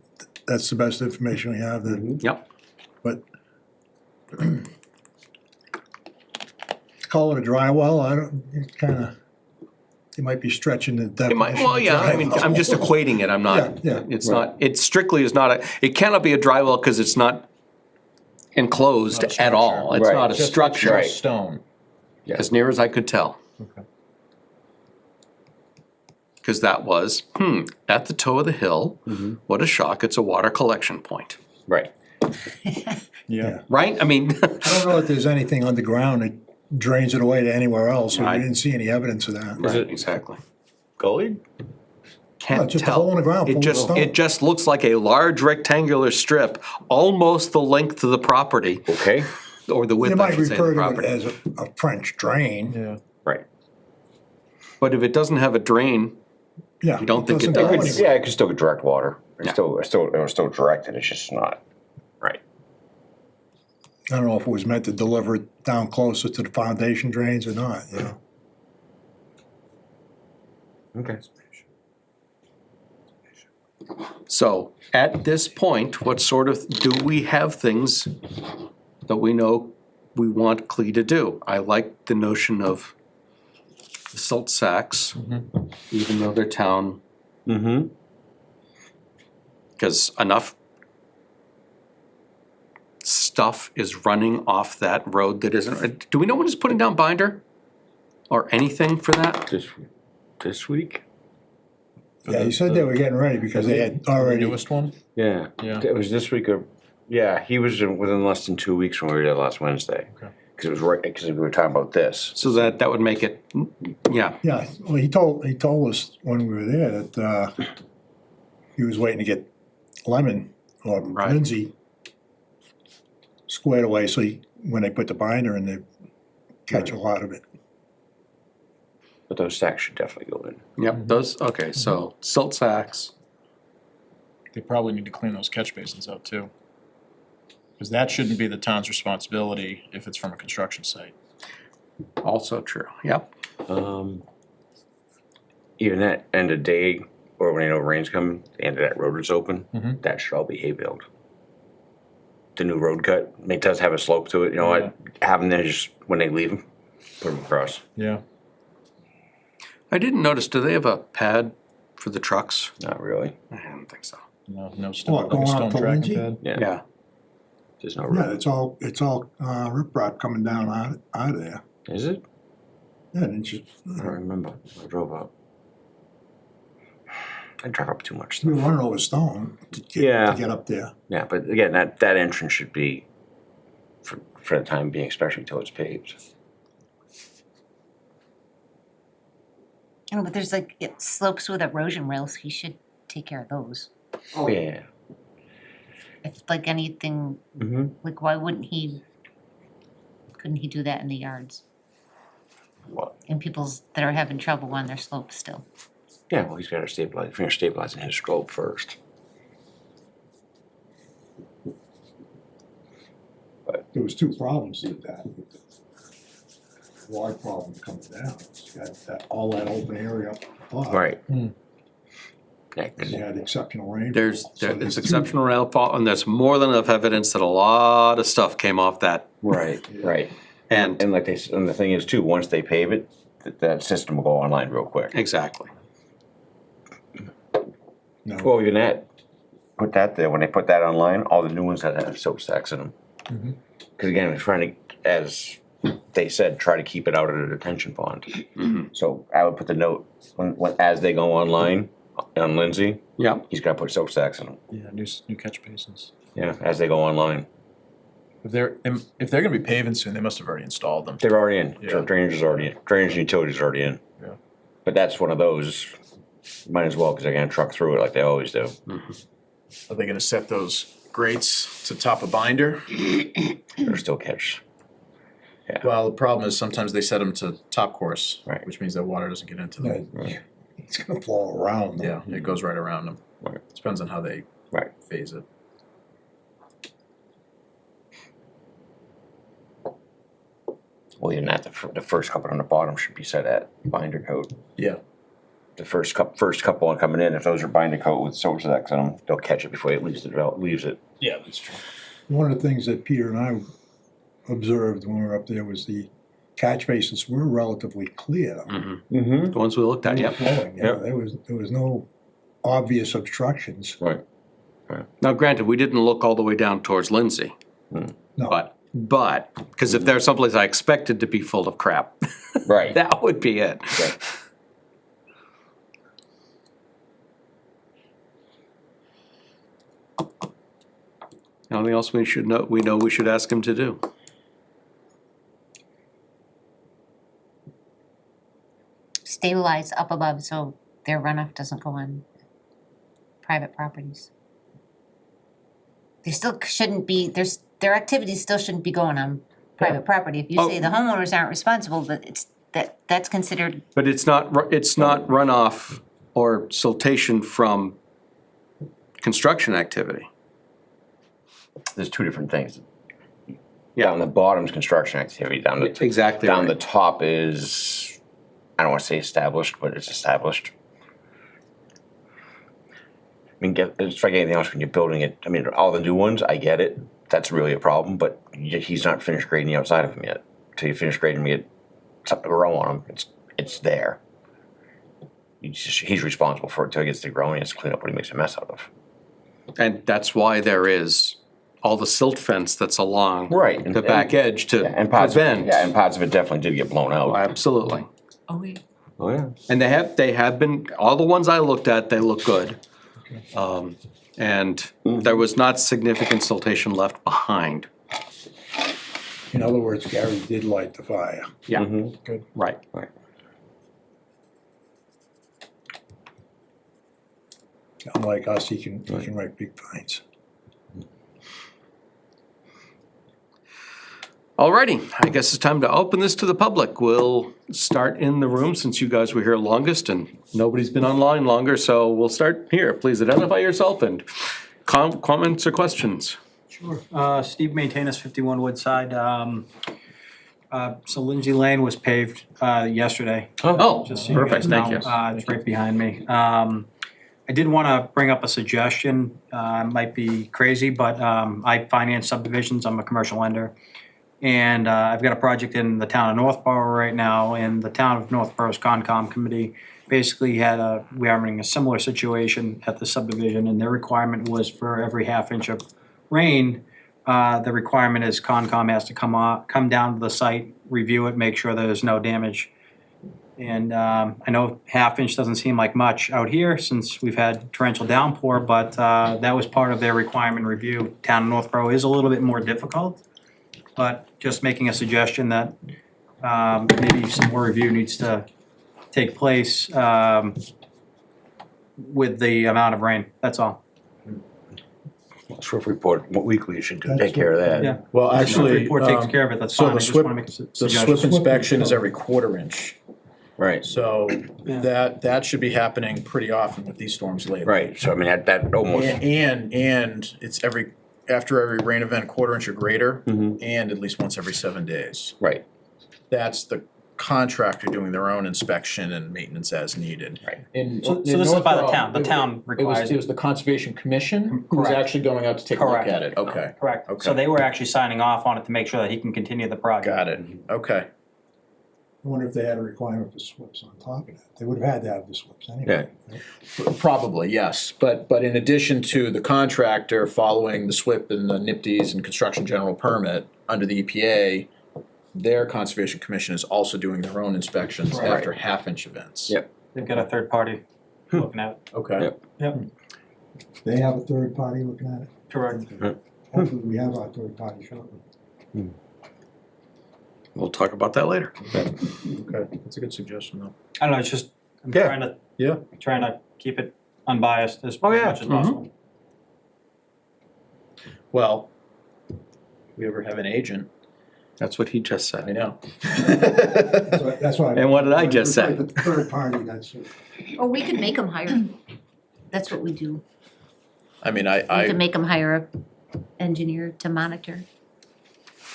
that's the best information we have then. Yep. But call it a dry well, I don't, it's kinda, you might be stretching the It definition. might, well, yeah, I mean, I'm just equating it, I'm not, Yeah, yeah. it's not, it strictly is not it cannot be a dry well because it's not enclosed Not a at all. structure. It's Right. not a Just structure, Right. Stone. as near as I could tell. Okay. Because that was, at the toe of the hill, what a shock, it's a water collection point, Right. Yeah. right? I mean, I don't know if there's anything underground that drains it away to anywhere else, so we Right. didn't see any evidence of that. right, exactly. Gully? Can't just a hole in the ground It full of just, stone. it just looks like a large rectangular strip, almost the length of the property, Okay. or the You width, I might should say, of refer the to it property. as a French drain. Yeah. Right. But if it doesn't have a drain, Yeah. You don't think it doesn't go does? anywhere. Yeah, it could still get direct water. It Yeah. was still directed, it's just not. Right. I don't know if it was meant to deliver it down closer to the foundation drains or not, you know? Okay. so at this point, what sort of, do we have things that we know we want Clee to do? I like the notion of the silt sacks, even though they're town, Mm-hmm. because enough stuff is running off that road that isn't, do we know when it's putting down binder? Or anything for that? This week? Yeah, he said they were getting ready because they had already, Newest one? Yeah. Yeah. It was this week or, yeah, he was within less than 2 weeks when we were there last Wednesday. Okay. Because it was right, because we were talking about this. So that would make it, yeah, yeah, well, he told us when we were there that, he was waiting to get Lemon or Right. Lindsay squared away, so when they put the binder in, they catch a lot of it. But those sacks should definitely go in. Yep, those, okay, so silt sacks, They probably need to clean those catch basins out too. Cause that shouldn't be the town's responsibility if it's from a construction site. also true, yep. Even that end of day, or when you know rain's coming, the end of that road is open, Mhm. that should all be hay baled. The new road cut, it does have a slope to it, you know, I have them there just when they leave them, put them across. Yeah. I didn't notice, do they have a pad for the trucks? Not really, I don't think so. No stone, What, like going a up stone to tracking Lindsay? pad. yeah, Yeah, there's no Yeah, road. it's all riprap coming down out of there. Is it? Yeah, didn't you? I don't remember, I drove up. I drive up too much We were stuff. running over stone to Yeah. get up there. Yeah, but again, that entrance should be, for the time being, especially till it's paved. Oh, but there's like, it slopes with erosion rails, he should take care of those. Oh, yeah. If like anything, Mm-hmm. like why couldn't he do that in the yards? What? And people's that are having trouble on their slopes still. Yeah, well, he's gotta finish stabilizing his slope first. There was two problems with that. With the water problem coming down. You got all that open area up above. Right. Hmm. Yeah, And 'cause- you had exceptional rainfall. there's, So there's two- exceptional rainfall, and there's more than enough evidence that a lot of stuff came off that, right, right. and, And like and the thing is too, once they pave it, that system will go online real quick. exactly. No. Well, even that, put that there, when they put that online, all the new ones that have soap stacks in them. Mhm. Cause again, we're trying to, as they said, try to keep it out of the detention pond. Mhm. So I would put the note, when, as they go online, on Lindsay, Yep, he's gotta put soap stacks in them. Yeah, new catch basins. Yeah, as they go online. If they're gonna be paving soon, they must have already installed them. They're already in, Yeah. drainage is already in, drainage and utilities already in. Yeah. But that's one of those, might as well, cause they're gonna truck through it like they always do. Are they gonna set those grates to top a binder? There's still catch. Well, the problem is sometimes they set them to top course. Right. Which means that water doesn't get into them. Yeah, it's gonna flow around. Yeah, it goes right around them. Right. Depends on how they Right. phase it. Well, even that, the first couple on the bottom should be set at binder coat. Yeah. The first couple coming in, if those are binder coat with soap stacks on them, they'll catch it before it leaves it. Yeah, that's true. One of the things that Peter and I observed when we were up there was the catch basins were relatively clear. Mm-hmm. the ones we looked at, yep. Flowing, yeah, Yep. there was no obvious obstructions. Right. Now granted, we didn't look all the way down towards Lindsay, No, but, because if there's someplace I expected to be full of crap, Right. that would be it. Right. Anything else we should ask him to do? Stabilize up above so their runoff doesn't go on private properties. There still shouldn't be, their activities still shouldn't be going on private property. If you say the homeowners aren't responsible, but that's considered, But it's not runoff or siltation from construction activity. There's two different things. Yeah. Down the bottom's construction activity, down the Exactly down the right. top is, I don't wanna say established, but it's established. I mean, it's like anything else when you're building it, I mean, all the new ones, I get it, that's really a problem, but he's not finished grading the outside of them yet. Till you finish grading, you get something to grow on them, it's there. He's responsible for it till he gets to growing, he has to clean up what he makes a mess out of. And that's why there is all the silt fence that's along Right. the back edge to And parts, prevent. and parts of it definitely did get blown Oh, out. absolutely. Oh, yeah. And they have been, all the ones I looked at, they look good. And there was not significant siltation left behind. in other words, Gary did light the fire. Yeah, Good. right. Unlike us, he can write big fines. Alrighty, I guess it's time to open this to the public. We'll start in the room since you guys were here longest and nobody's been online longer, so we'll start here. Please identify yourself and comments or questions. Sure. Steve Maintainus, 51 Woodside. So Lindsay Lane was paved yesterday. Oh, Just so you perfect, guys thank know. you. It's right behind me. I did want to bring up a suggestion. Might be crazy, but I finance subdivisions. I'm a commercial lender. And I've got a project in the town of Northborough right now, and the town of Northborough's Concom committee basically we are in a similar situation at the subdivision, and their requirement was for every half inch of rain, the requirement is Concom has to come down to the site, review it, make sure there's no damage. And I know half inch doesn't seem like much out here since we've had torrential downpour, but that was part of their requirement review. Town of Northborough is a little bit more difficult, but just making a suggestion that maybe some more review needs to take place with the amount of rain, that's all. Swift report weekly should take care of that. Yeah. Well, actually, Report takes care of it, that's so fine, I the just wanna SWIP make a the suggestion. SWIP inspection is every quarter inch. Right, So Yeah. that should be happening pretty often with these storms lately. right, so I mean, that almost, And it's after every rain event, quarter inch or greater, Mhm. and at least once every 7 days. right, That's the contractor doing their own inspection and maintenance as needed. Right. So this is by the town, the town requires It was the Conservation Commission who was Correct. actually going out to take a look Correct. at it, okay, Correct, so Okay. they were actually signing off on it to make sure that he can continue the project. got it, okay. I wonder if they had a requirement for slips on top of that. They would have had to have the slips anyway. Probably, yes, but in addition to the contractor following the SWIP and the NIPD's and construction general permit under the EPA, their Conservation Commission is also doing their own inspections Right. after half-inch events. Yep. They've got a third party looking at it. Okay. Yep. They have a third party looking at it. Correct. Hopefully we have our third party shortly. We'll talk about that later. Okay, that's a good suggestion though. I don't know, it's just, I'm Yeah. trying to keep it unbiased as Oh, yeah. much as possible. Well, if we ever have an agent, That's what he just I said. know. That's why. And what did I just say? The third party, that's it. Or we could make them hire. That's what we do. I mean, We could make them hire a engineer to monitor.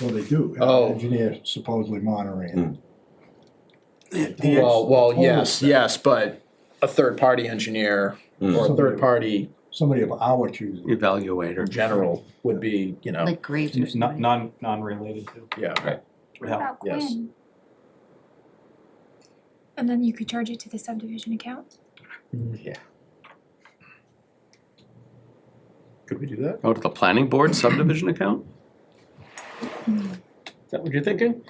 Well, they do. have Oh. an engineer supposedly monitoring it. well, Told us yes, but a third-party engineer or a third-party Somebody of our choosing. Evaluator. general would be, Like graves or something. Non-related to. yeah. Would help. About Yes. Quinn. And then you could charge it to the subdivision account? Yeah. Could we do that? Go to the planning board subdivision account? Is that what you're thinking?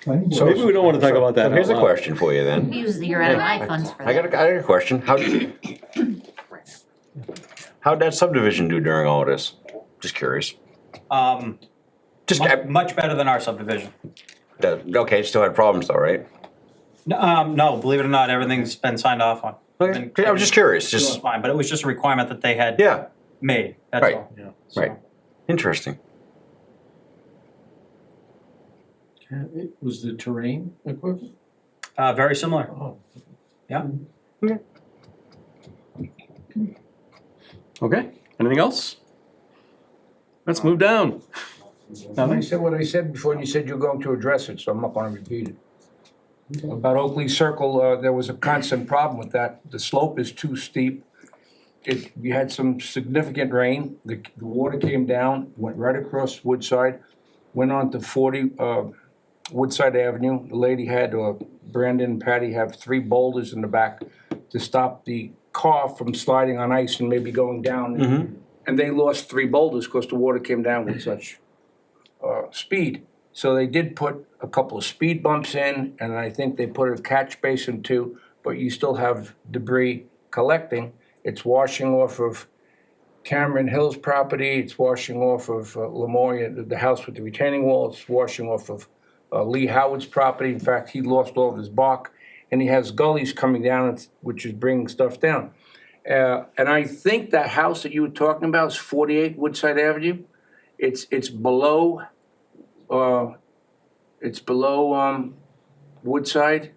Planning So board. maybe we don't wanna talk about that So here's a out loud. question for you then. We use your NI funds for I that. got a question, how'd that subdivision do during all this? Just curious. Just, Much better than our subdivision. okay, still had problems though, right? No, believe it or not, everything's been signed off on. Okay, I was just curious, It was just, fine, but it was just a requirement that they had yeah, made, that's Right. all. Yeah. So, Right. interesting. Was the terrain equivalent? Very similar, Oh. yeah. Okay, anything else? Let's move down. I said what I said before, and you said you're going to address it, so I'm not gonna repeat it. About Oakley Circle, there was a constant problem with that. The slope is too steep. We had some significant rain. The water came down, went right across Woodside, went on to 40 Woodside Avenue. The lady had, Brandon and Patty have 3 boulders in the back to stop the car from sliding on ice and maybe going down. And they lost 3 boulders because the water came down with such speed. So they did put a couple of speed bumps in, and I think they put a catch basin too, but you still have debris collecting. It's washing off of Cameron Hill's property, it's washing off of Lemoria, the house with the retaining wall, it's washing off of Lee Howard's property. In fact, he lost all of his bark, and he has gullies coming down, which is bringing stuff down. And I think that house that you were talking about is 48 Woodside Avenue. It's below it's below, Woodside.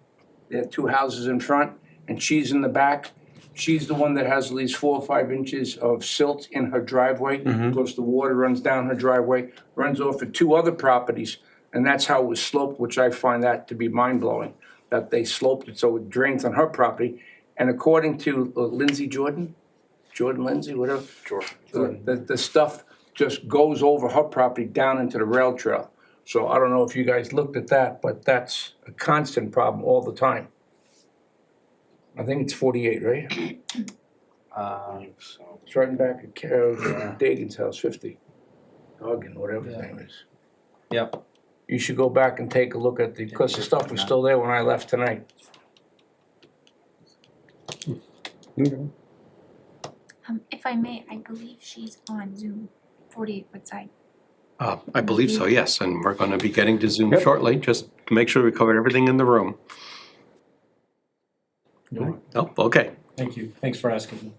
They have two houses in front, and she's in the back. She's the one that has at least 4 or 5 inches of silt in her driveway. Because the water runs down her driveway, runs off of 2 other properties, and that's how it was sloped, which I find that to be mind-blowing, that they sloped it so it drains on her property. And according to Lindsay Jordan Lindsay, whatever. Sure. The stuff just goes over her property down into the rail trail. So I don't know if you guys looked at that, but that's a constant problem all the time. I think it's 48, right? It's right in back of Dagan's house, 50. Duggan, whatever his name is. Yep. You should go back and take a look at because the stuff was still there when I left tonight. If I may, I believe she's on Zoom, 48 Woodside. I believe so, yes, and we're gonna be getting to Zoom shortly, just to make sure we covered everything in the room. Oh, okay. Thank you. Thanks for asking.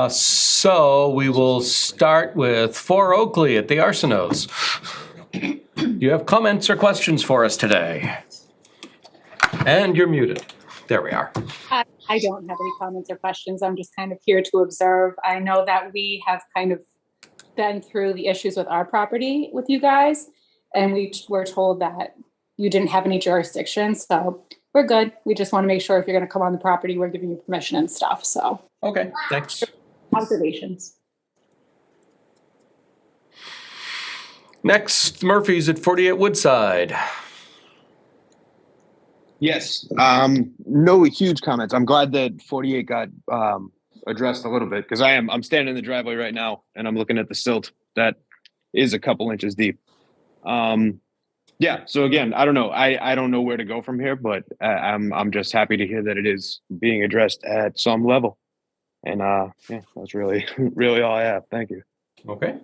So we will start with 4 Oakley at the Arsenos. Do you have comments or questions for us today? And you're muted. There we are. I don't have any comments or questions. I'm just kind of here to observe. I know that we have kind of been through the issues with our property with you guys, and we were told that you didn't have any jurisdiction, so we're good. We just want to make sure if you're going to come on the property, we're giving you permission and stuff, so. Okay, thanks. Observations. Next, Murphy's at 48 Woodside. Yes, no huge comments. I'm glad that 48 got addressed a little bit because I'm standing in the driveway right now and I'm looking at the silt that is a couple inches deep. Yeah, so again, I don't know. I don't know where to go from here, but I'm just happy to hear that it is being addressed at some level. And yeah, that's really really all I have. Thank you. Okay.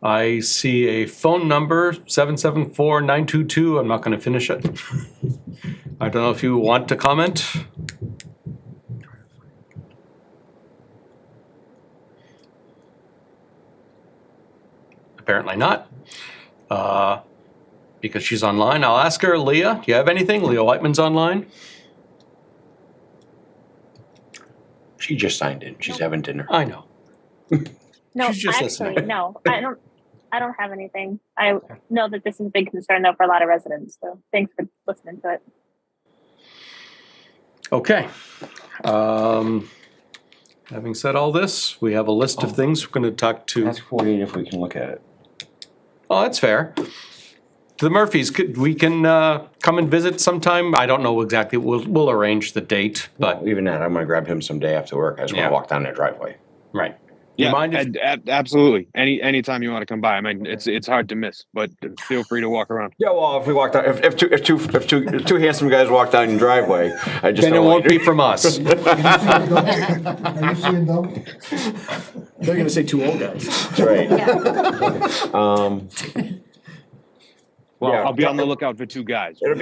I see a phone number, 774-922. I'm not going to finish it. I don't know if you want to comment. Apparently not. Because she's online, I'll ask her. Leah, do you have anything? Leah Whiteman's online. She just signed in. She's having dinner. I know. No, She's just actually, listening. no, I don't have anything. I know that this is a big concern though for a lot of residents, so thanks for listening to it. Okay. Having said all this, we have a list of things we're going to talk to. Ask 48 if we can look at it. Oh, that's fair. To the Murphys, we can come and visit sometime. I don't know exactly. We'll arrange the date, but Even that, I'm gonna grab him some day after work. I just Yeah. wanna walk down their driveway. right. Yeah, You mind if, absolutely. Anytime you want to come by. I mean, it's hard to miss, but feel free to walk around. Yeah, well, if we walk down, if two handsome guys walk down your driveway, I just then it don't won't like be from us. Are you seeing them? They're gonna say 2 old guys. That's right. Well, Yeah. I'll be on the lookout for 2 guys. It'll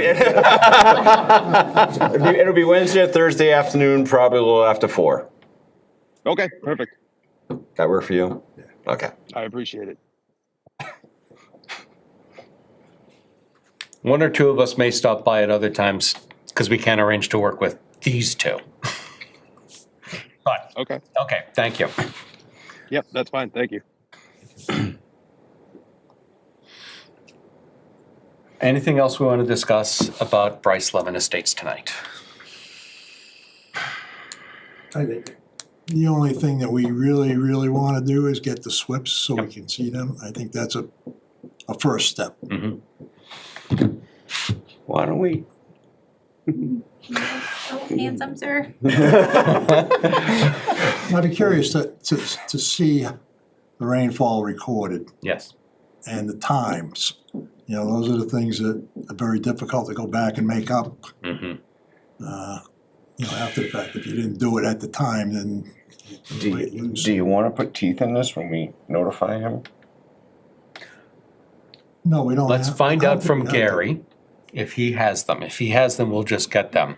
be Wednesday or Thursday afternoon, probably a little after 4. Okay, perfect. That work for you? Yeah. Okay. I appreciate it. One or two of us may stop by at other times because we can't arrange to work with these two. But, Okay. okay, thank you. Yep, that's fine. Thank you. Anything else we want to discuss about Brice Lemon Estates tonight? I think the only thing that we really want to do is get the SWIPs so we can see them. I think that's a first step. Why don't we? Oh, handsome, sir. I'd be curious to see the rainfall recorded Yes. and the times. You know, those are the things that are very difficult to go back and make up. You know, after the fact, if you didn't do it at the time, then you might lose. Do you wanna put teeth in this when we notify him? No, we don't. Let's have- find I don't out from think we have to. Gary if he has them. If he has them, we'll just get them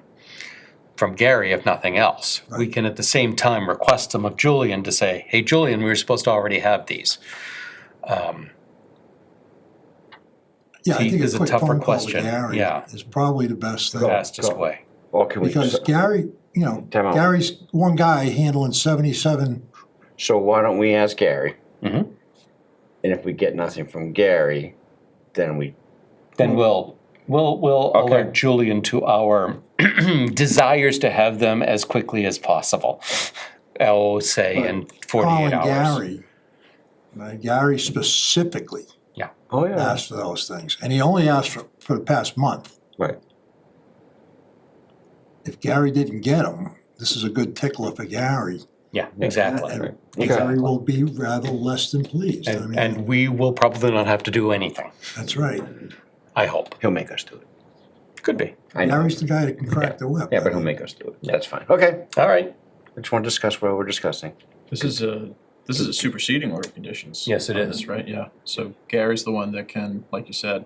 from Gary, if nothing else. We can at the same time request them of Julian to say, hey, Julian, we were supposed to already have these. Yeah, I think is a a quick tougher phone call to question. Gary Yeah. is probably the best thing. Fastest way. Or can we, Because Gary, you know, Time out. Gary's one guy handling 77. so why don't we ask Gary? Mhm. And if we get nothing from Gary, then we, Then we'll Okay. alert Julian to our desires to have them as quickly as possible. Oh, say in 48 Calling hours. Gary, Gary specifically oh yeah, asked for those things. And he only asked for the past month. right. If Gary didn't get them, this is a good tickler for Gary. Yeah, exactly. And Okay. Gary will be rather less than pleased. I mean, And we will probably not have to do anything, that's right. I hope. He'll make us do it. Could be. I know. Gary's the guy that can crack the whip. Yeah, but he'll make us do it. That's fine. Okay. All right. I just want to discuss what we're discussing. This is a superseding order of conditions. Yes, it on is. this, right, yeah. So Gary's the one that can, like you said,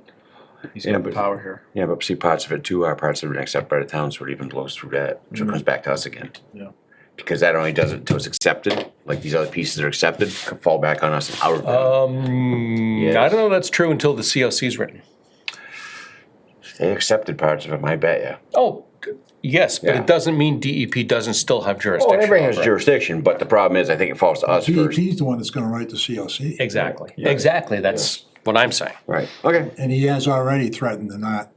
he's Yeah, got the but- power here. Yeah, but see, parts of it too are parts that have been accepted by the town, so it even blows through that, so it comes back to us again. Yeah. Because that only does it until it's accepted, like these other pieces are accepted, can fall back on us and out of them. Yes. I don't know if that's true until the COC is written. They accepted parts of it, I bet you. Oh, yes, but Yeah. it doesn't mean DEP doesn't still have Oh, jurisdiction. everybody has over it. jurisdiction, but the problem is, I think it falls to us first. DEP's the one that's gonna write the COC. Exactly, Yeah. exactly, that's what I'm saying. Right, okay, And he has already threatened to not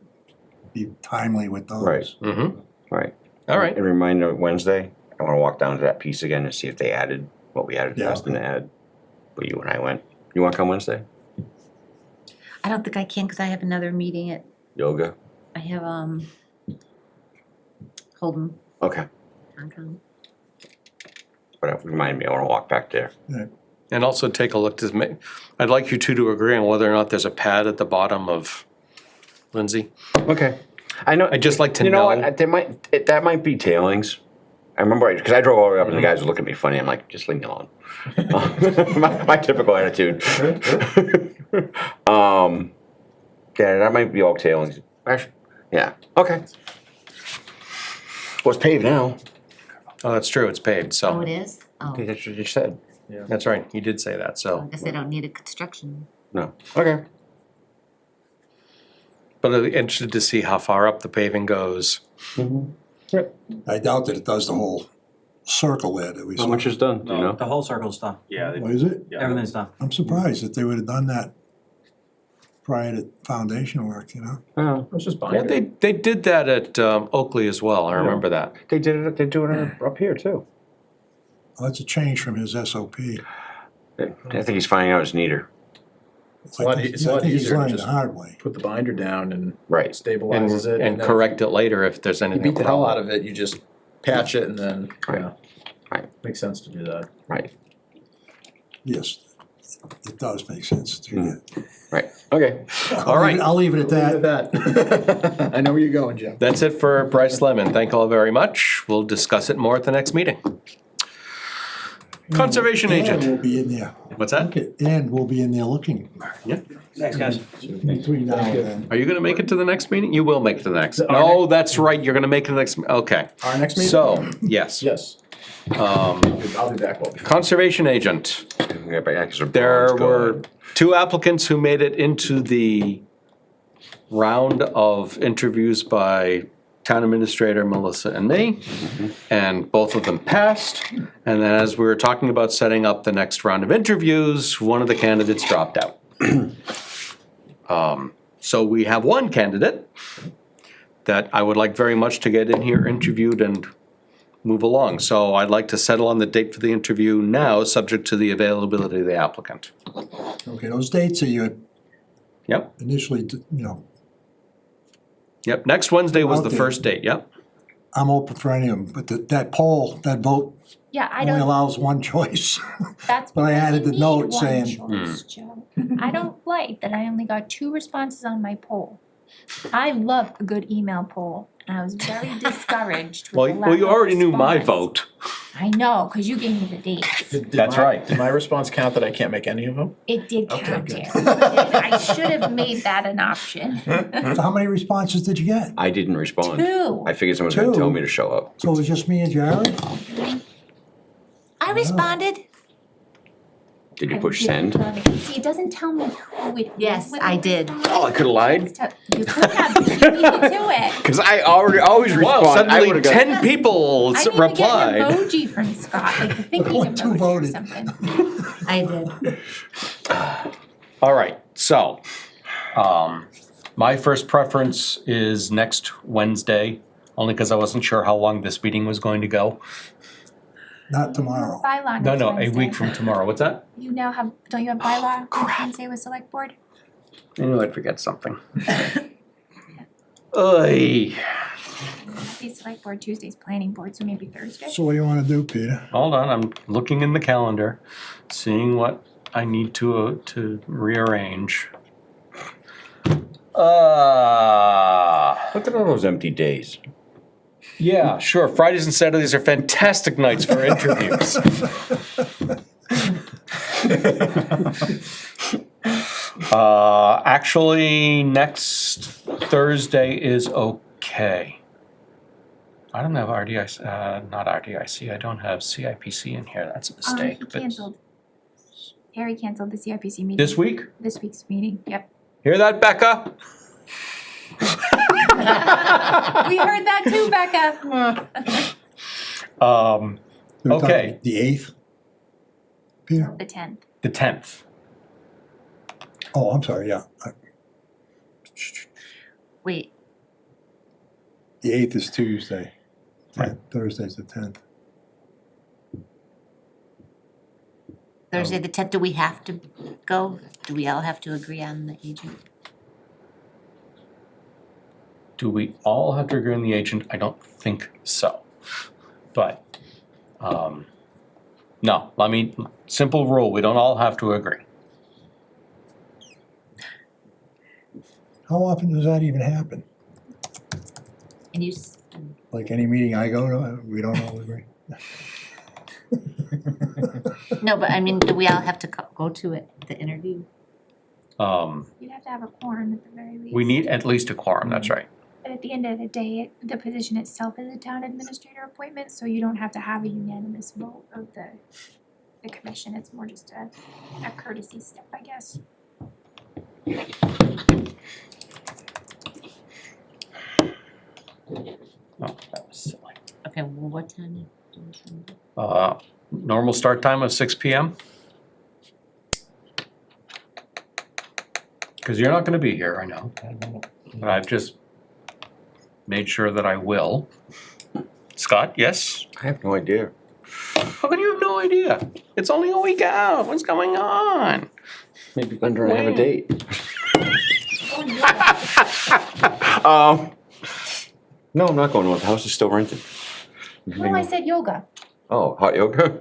be timely with those. Right. Mm-hmm, right. all right. And reminder, Wednesday, I wanna walk down to that piece again and see if they added what we added, Yeah. asked them to add. But you and I went. You wanna come Wednesday? I don't think I can because I have another meeting at, Yoga? I have, Holden. Okay, Concom. but remind me, I wanna walk back there. And also take a look to make, I'd like you two to agree on whether or not there's a pad at the bottom of Lindsay. Okay. I know. I'd just like to You know know. what, that might be tailings. I remember, because I drove all the way up and the guys were looking at me funny, I'm like, just leave me alone. My typical attitude. Yeah, that might be all tailings. Actually, yeah, okay. Well, it's paved now. Oh, that's true, it's paved, Oh, so, it is? Oh, Okay, that's what you said. that's right, you did say that, I so. guess they don't need a construction. No, okay. But I'm interested to see how far up the paving goes. I doubt that it does the whole circle there that we saw. How much is done, do you know? The whole circle's done. Yeah. What is it? Everything's done. I'm surprised that they would have done that prior to foundation work, you know? Oh, It's just Yeah, binder. they did that at Oakley as well, I remember that. they do it up here too. Well, that's a change from his SOP. I think he's finding out it's neater. It's a lot, it's a I lot think he's easier to learning the just hard way. put the binder down and Right. stabilizes it. And then correct it later if there's You anything. beat the hell wrong. out of it, you just patch it and then, Right. yeah. Right. Makes sense to do that. Right, Yes, it does make sense to do that. right, okay. All right. I'll leave it at that. that. I know where you're going, Jim. That's it for Brice Lemon. Thank you all very much. We'll discuss it more at the next meeting. Conservation And agent. we'll be in there. What's that? Okay, and we'll be in there looking Thanks, guys. between now and then. Are you gonna make it to the next meeting? You will make it to the next. No, that's right, you're gonna make it to the next, okay. Our next meeting? So, yes. Yes, Um, I'll be back well before. Conservation agent. Yeah, but actually, There Brown's were going. 2 applicants who made it into the round of interviews by town administrator Melissa and me, and both of them passed. And then as we were talking about setting up the next round of interviews, one of the candidates dropped out. So we have one candidate that I would like very much to get in here interviewed and move along. So I'd like to settle on the date for the interview now, subject to the availability of the applicant. Okay, those dates that you Yep, initially, you know, yep, next Wednesday was the Okay. first date, yep. I'm open for any of them, but that poll, that vote Yeah, I only don't, allows one choice. that's but I because added you the note need one saying- choice, Joe. I don't like that I only got 2 responses on my poll. I love a good email poll, and I was very discouraged with the Well, lack you of already knew my response. vote. I know, cause you gave me the dates. That's right. Did my response count that I can't make any of them? It did count, good. dear. It did. I should have made that an option. So how many responses did you get? I didn't respond. 2. I figured someone was gonna tell Two? me to show up. So it was just me and Jared? I responded. Did you I push didn't send? love it. See, it doesn't tell me who it is. Yes, when I it's did. from. Oh, I could've lied. You could have, but you beat me to it. Because I always Wow, respond. I suddenly would've got- 10 people I need to get an replied. emoji from Scott, like the thinking Only two emoji or voted. something. I did. All right, so, my first preference is next Wednesday, only because I wasn't sure how long this meeting was going to go. Not tomorrow. Bylaw No, next no, a Wednesday. week from tomorrow. What's that? You now have, don't you have bylaw next Wednesday with select board? I knew I'd forget something. Oy. Monday's select board, Tuesday's planning board, so maybe Thursday? So what do you wanna do, Peter? Hold on, I'm looking in the calendar, seeing what I need to rearrange. Look at all those empty days. Yeah, sure. Fridays and Saturdays are fantastic nights for interviews. Actually, next Thursday is okay. I don't have RDIC, not RDIC. I don't have CIPC in here. That's a mistake. He but- canceled. Harry canceled the CIPC meeting. This week? This week's meeting, yep. Hear that, Becca? We heard that too, Becca. We were talking Okay. The 8th? Peter? The 10th. The 10th. Oh, I'm sorry, yeah. Wait, The 8th is Tuesday. Thursday's the 10th. Thursday the 10th, do we have to go? Do we all have to agree on the agent? Do we all have to agree on the agent? I don't think so. But, no, I mean, simple rule, we don't all have to agree. How often does that even happen? And you, Like any meeting I go to, we don't all agree? no, but I mean, do we all have to go to it, the interview? You'd have to have a quorum at the very least. We need at least a quorum, that's right. But at the end of the day, the position itself is a town administrator appointment, so you don't have to have a unanimous vote of the commission. It's more just a courtesy step, I guess. Oh, that was silly. Okay, well, what time? Normal start time of 6 PM? Because you're not gonna be here, I know. But I've just made sure that I will. Scott, yes? I have no idea. How can you have no idea? It's only a week out. What's going on? Maybe Glenda and I have a When? date. No, I'm not going to. The house is still rented. No, I said yoga. Oh, hot yoga?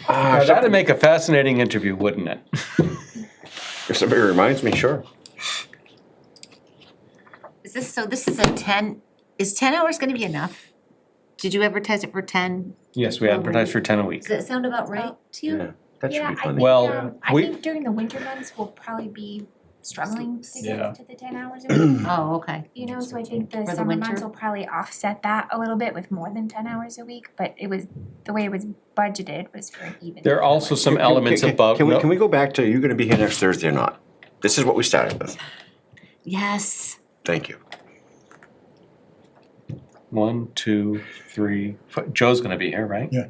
Now, that'd make a fascinating interview, wouldn't it? If somebody reminds me, sure. Is this, so this is a 10, is 10 hours gonna be enough? Did you advertise it for 10? Yes, we advertise for 10 a week. Does that sound about right to you? Yeah, that should Yeah, be I fun. think, Well, I we- think during the winter months, we'll probably be struggling to Yeah. get to the 10 hours a week. Oh, okay. You know, so I think the For the summer months winter? will probably offset that a little bit with more than 10 hours a week, but it was, the way it was budgeted was for an even. There are also some elements above. Can we go back to, you gonna be here next Thursday or not? This is what we started with. Yes. Thank you. 1, 2, 3. Joe's gonna be here, right? Yeah.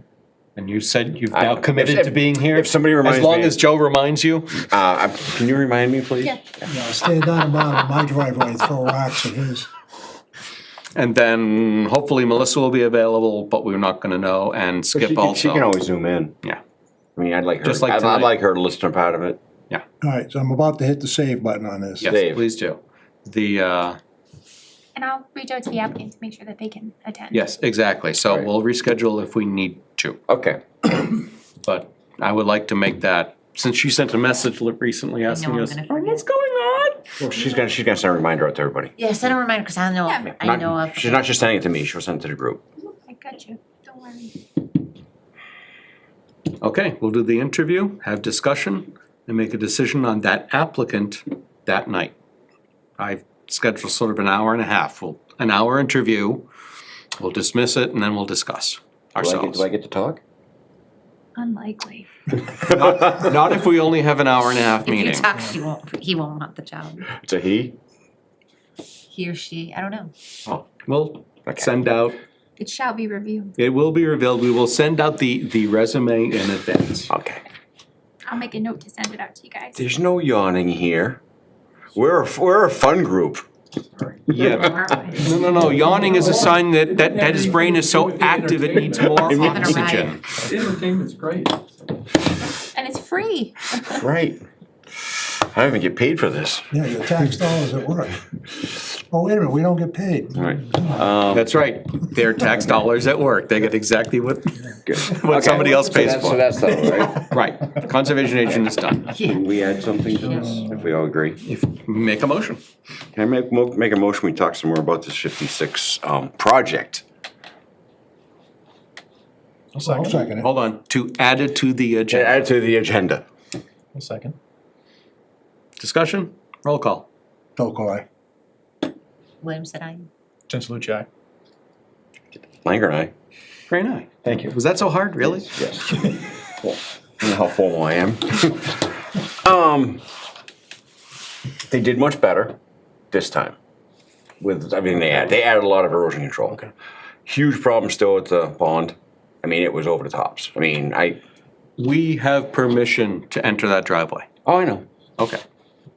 And you said you've I- now committed if- to being here? if somebody reminds As long me- as Joe reminds you? Can you remind me, please? Yeah. Yeah, stand down the bottom of my driveway and throw rocks at his. And then hopefully Melissa will be available, but we're not gonna know, and She Skip can, also. she can always zoom in. Yeah. I mean, I'd like her, Just like I'd tonight. like her to listen to part of it. All right, so I'm about to hit the save button on this. Yes, Dave. please do. The, And I'll reach out to the applicant to make sure that they can attend. yes, exactly. So Right. we'll reschedule if we need to. Okay. But I would like to make that, since she sent a message recently asking I'm us, gonna "Oh, forget." what's going on? Well, she's gonna send a reminder out to everybody. Yeah, send a reminder, cause I know, Yeah. I know Not- of. She's not just sending it to me, she'll send it to the group. I got you, don't worry. Okay, we'll do the interview, have discussion, and make a decision on that applicant that night. I've scheduled sort of an hour and a half, an hour interview, we'll dismiss it, and then we'll discuss ourselves. Do I get to talk? Unlikely. Not if we only have an hour and a half If you meeting. talk, he won't want the job. It's a he? He or she, I don't know. We'll Okay. send out, It shall be reviewed. it will be revealed, we will send out the resume in advance. Okay. I'll make a note to send it out to you guys. There's no yawning here. We're a fun group. Yeah, no, yawning is a sign that his brain is so active it needs more having a oxygen. Entertainment's great. And it's free. Right. I don't even get paid for this. Yeah, your tax dollars at work. Oh, wait a minute, we don't get paid. Right. That's right, their tax dollars at work, they get exactly what Okay. somebody else pays So for. that's done, right? Right, conservation agent is done. Can we add something to this, if we all agree? Make a motion. Can I make a motion, we talk some more about this 56, project? I'll I'll second. second it. Hold on, to add it to the agenda. Add it to the agenda. I'll second. Discussion, roll call. Bill Coy. Williams said I. Tinsley, aye. Langer and I. Very nice. Thank you. Was that so hard, really? Yes. Well, you know how formal I am. They did much better this time. They added a lot of erosion control. Okay. Huge problem still at the pond. I mean, it was over the tops. I mean, We have permission to enter that driveway. I know. Okay.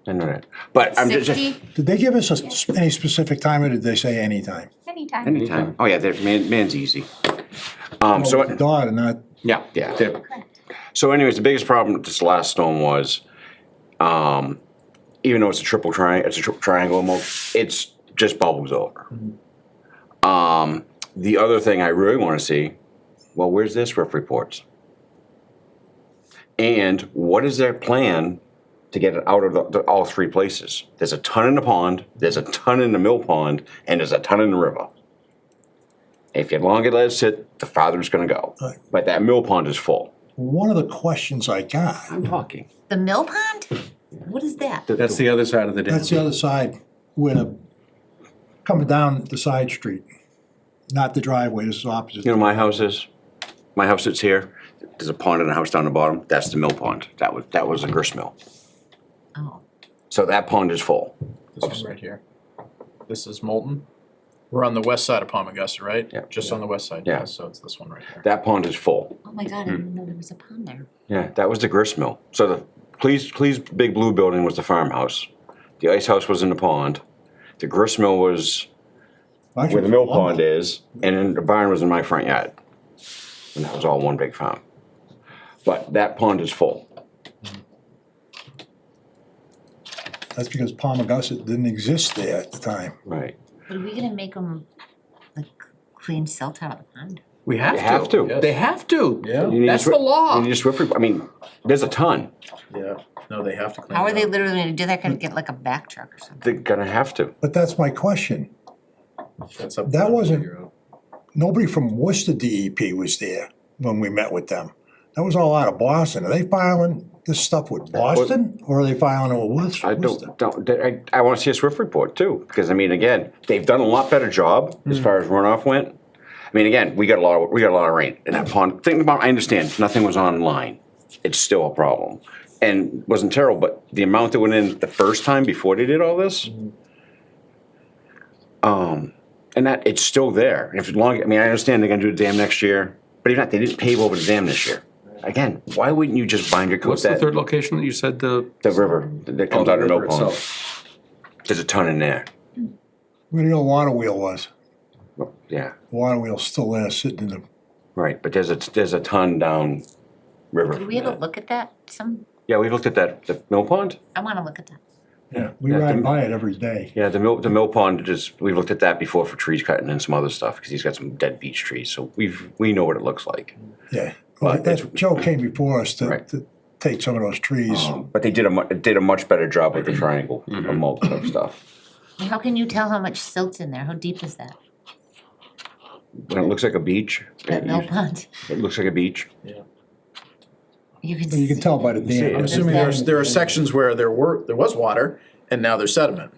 I know that. But I'm just. 60? Did they give us any specific time or did they say any time? Anytime. Anytime. Oh, yeah, man's easy. Oh, So, with the dog and not, Yeah. yeah. There. So anyways, the biggest problem with this last storm was, even though it's a triple triangle almost, it's just bubbles over. The other thing I really wanna see, well, where's their SWIFT reports? And what is their plan to get it out of all three places? There's a ton in the pond, there's a ton in the mill pond, and there's a ton in the river. If you longer let it sit, the farther it's gonna go. Right. But that mill pond is full. one of the questions I got, I'm talking. The mill pond? What is that? That's the other side of the dam. that's the other side, where coming down the side street, not the driveway, this is opposite. You know, my house sits here, there's a pond and a house down the bottom, that's the mill pond, that was a grist mill. Oh, So that pond is full. This one right here. This is Molten. We're on the west side of Palmagussit, right? Yeah. Just on the west side, Yeah. yeah, so it's this one right here. That pond is full. oh my God, I didn't know there was a pond there. Yeah, that was the grist mill. So the Please Big Blue building was the farmhouse. The ice house was in the pond. The grist mill was Actually, where the mill pond is, and then the barn was in my front yard. And that was all one big farm. But that pond is full. That's because Palmagussit didn't exist there at the time. Right. But are we gonna make them like clean silt out of the pond? We have They to. have to. They have to. Yeah. You need That's to the swi- law. You need to SWIFT, I mean, there's a ton. Yeah, no, they have to clean it How are they up. literally gonna do that? Gonna get like a back truck or something? They're gonna have to. But that's my question. That's up to that them to wasn't- figure out. Nobody from Worcester DEP was there when we met with them. That was all out of Boston. Are they filing this stuff with Boston, or are they filing it with Worcester? I I wanna see a SWIFT report too, because I mean, again, they've done a lot better job as far as runoff went. I mean, again, we got a lot of rain in that pond. Think about, I understand, nothing was online. It's still a problem. And wasn't terrible, but the amount that went in the first time before they did all this, and that, it's still there. And if long, I mean, I understand they're gonna do the dam next year, but even if they didn't pave over the dam this year. Again, why wouldn't you just bind your coat What's the that, third location that you said the? the river that comes out of the mill pond? itself. There's a ton in there. Where the old water wheel was. Yeah, The water wheel's still there, sitting in the, right, but there's a ton down river. Did we ever look at that? Yeah, we looked at that, the mill pond? I wanna look at that. yeah, we Yeah, ride the- by it every day. Yeah, the mill pond, we've looked at that before for trees cutting and some other stuff, because he's got some dead beech trees, so we know what it looks like. Yeah. Well, But that's, it's- Joe came before us Right. to take some of those trees. But they did a much better job with the triangle, of mulch and stuff. How can you tell how much silt's in there? How deep is that? When it looks like a beach, That mill pond? it looks like a beach. You can. You can tell by the dam. I'm assuming there are sections where there was water, and now there's sediment.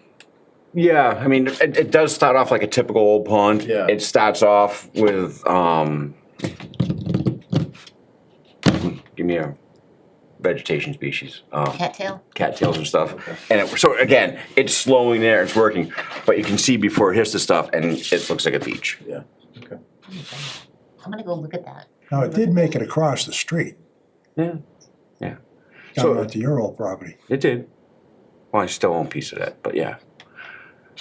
Yeah, I mean, it does start off like a typical old pond. Yeah. It starts off with, give me a vegetation species, Cattail? cattails and stuff. And so again, it's slowing there, it's working, but you can see before it hits the stuff and it looks like a beach. Yeah, okay. I'm gonna go look at that. Now, it did make it across the street, Yeah, yeah, down onto your old property. it did. Well, I still own a piece of that, but yeah.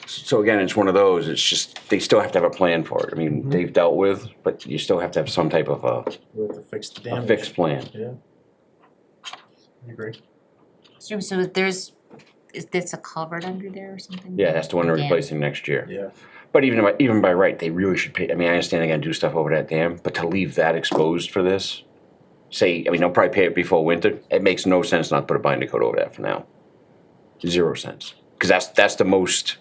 So again, it's one of those, it's just, they still have to have a plan for it. I mean, they've dealt with, but you still have to have some type of We have to fix the a damage. fixed plan. Yeah. I agree. So is this a culvert under there or something? Yeah, that's the one they're Dam. replacing next year. Yeah. But even by right, they really should pay, I mean, I understand they're gonna do stuff over that dam, but to leave that exposed for this, say, I mean, they'll probably pay it before winter, it makes no sense not to put a binder coat over that for now. 0 cents, cause that's the most,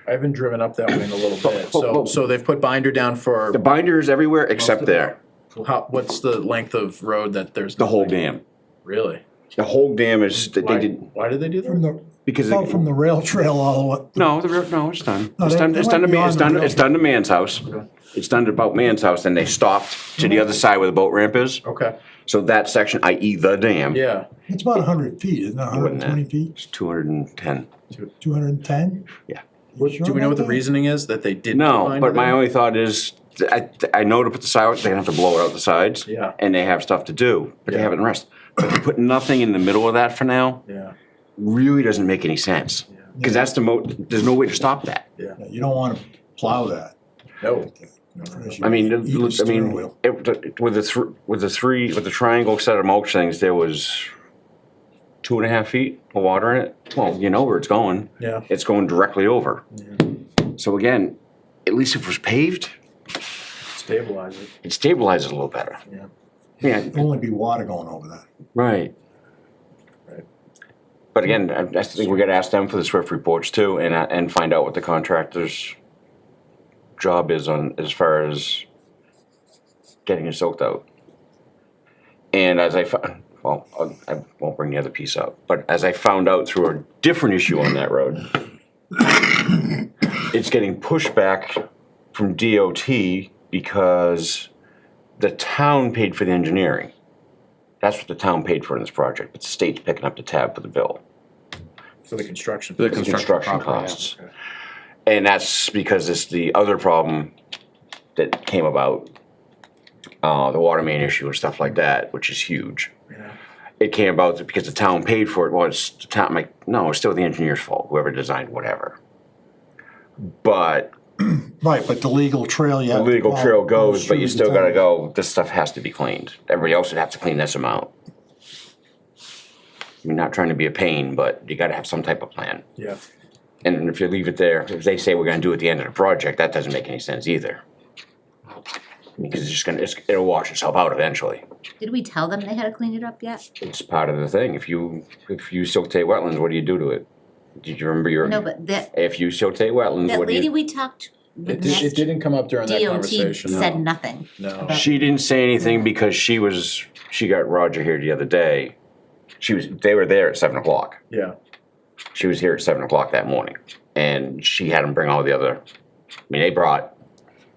I haven't driven up that way in a little bit, so they've put binder down for, the binder is everywhere except of it. there, what's the length of road that there's? the whole nothing? dam. Really? The whole dam is, they did, Why did they do From that? the, because. about from the rail trail all the way. No, no, it's done. No, It's they- done, they it's went done to beyond the rail it's done to man's house. It's done to about man's house, then they stopped to the other side where the boat ramp is. Okay, So that section, i.e. the dam, yeah. It's about 100 feet, isn't it, More than that. 120 feet, it's 210. 210? Yeah. You sure Do we know about what the that? reasoning is, that they didn't? put No, binder but my there? only thought is, I know to put the sidewalk, they're gonna have to blow it out the sides. Yeah. And they have stuff to do, but they Yeah. haven't rest. But to put nothing in the middle of that for now, Yeah, really doesn't make any sense. Cause that's there's no way to stop that. yeah. Yeah, you don't wanna plow that. No. I mean, Eat the steering wheel. with the triangle set of mulch things, there was 2.5 feet of water in it. Well, you know where it's going. Yeah. It's going directly over. So again, at least if it was paved, Stabilize it. it stabilizes a little better. Yeah. Yeah, There'll only be water going over that. right. Right. But again, I think we gotta ask them for the SWIFT reports too, and find out what the contractor's job is on, as far as getting it soaked out. And as I won't bring the other piece up, but as I found out through a different issue on that road, it's getting pushed back from DOT because the town paid for the engineering. That's what the town paid for in this project, but the state's picking up the tab for the bill. For the construction. The The construction construction property, yeah. costs. And that's because it's the other problem that came about, the water main issue and stuff like that, which is huge. Yeah. It came about because the town paid for it, well, it's the town, like, no, it's still the engineer's fault, whoever designed whatever. But Right, but the legal trail, you the have to legal follow trail goes, but through you the still town. gotta go, this stuff has to be cleaned. Everybody else would have to clean this amount. I'm not trying to be a pain, but you gotta have some type of plan. Yeah. And if you leave it there, if they say we're gonna do it at the end of the project, that doesn't make any sense either. Because it's just it'll wash itself out eventually. Did we tell them they had to clean it up yet? It's part of the thing. If you siltate wetlands, what do you do to it? Did you remember your? No, but If you siltate wetlands, that what do lady you? we talked with It didn't come up during that DOT conversation. said nothing. No. She didn't say anything because she got Roger here the other day. They were there at 7 o'clock. Yeah. She was here at 7 o'clock that morning, and she had them bring all the other. I mean, they brought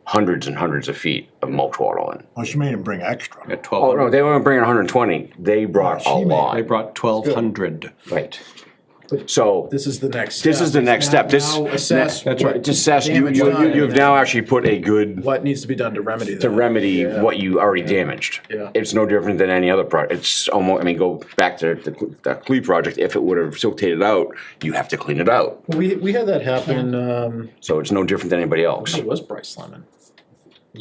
hundreds and hundreds of feet of mulch water in. Well, she made him bring extra. At Oh, 1,200. no, they weren't bringing 120. They brought she a made- lot. They brought 1,200. Right. So This is the next step. this is the next step. This Now assess That's what right. Just assess, damage done you've and now then actually put a good, what needs to be done to remedy that. to remedy Yeah. what you already damaged. Yeah. It's no different than any other project. It's almost, I mean, go back to the Cleve project, if it would have siltated out, you have to clean it out. We had that happen, So it's no different than anybody else. it was Brice Lemon.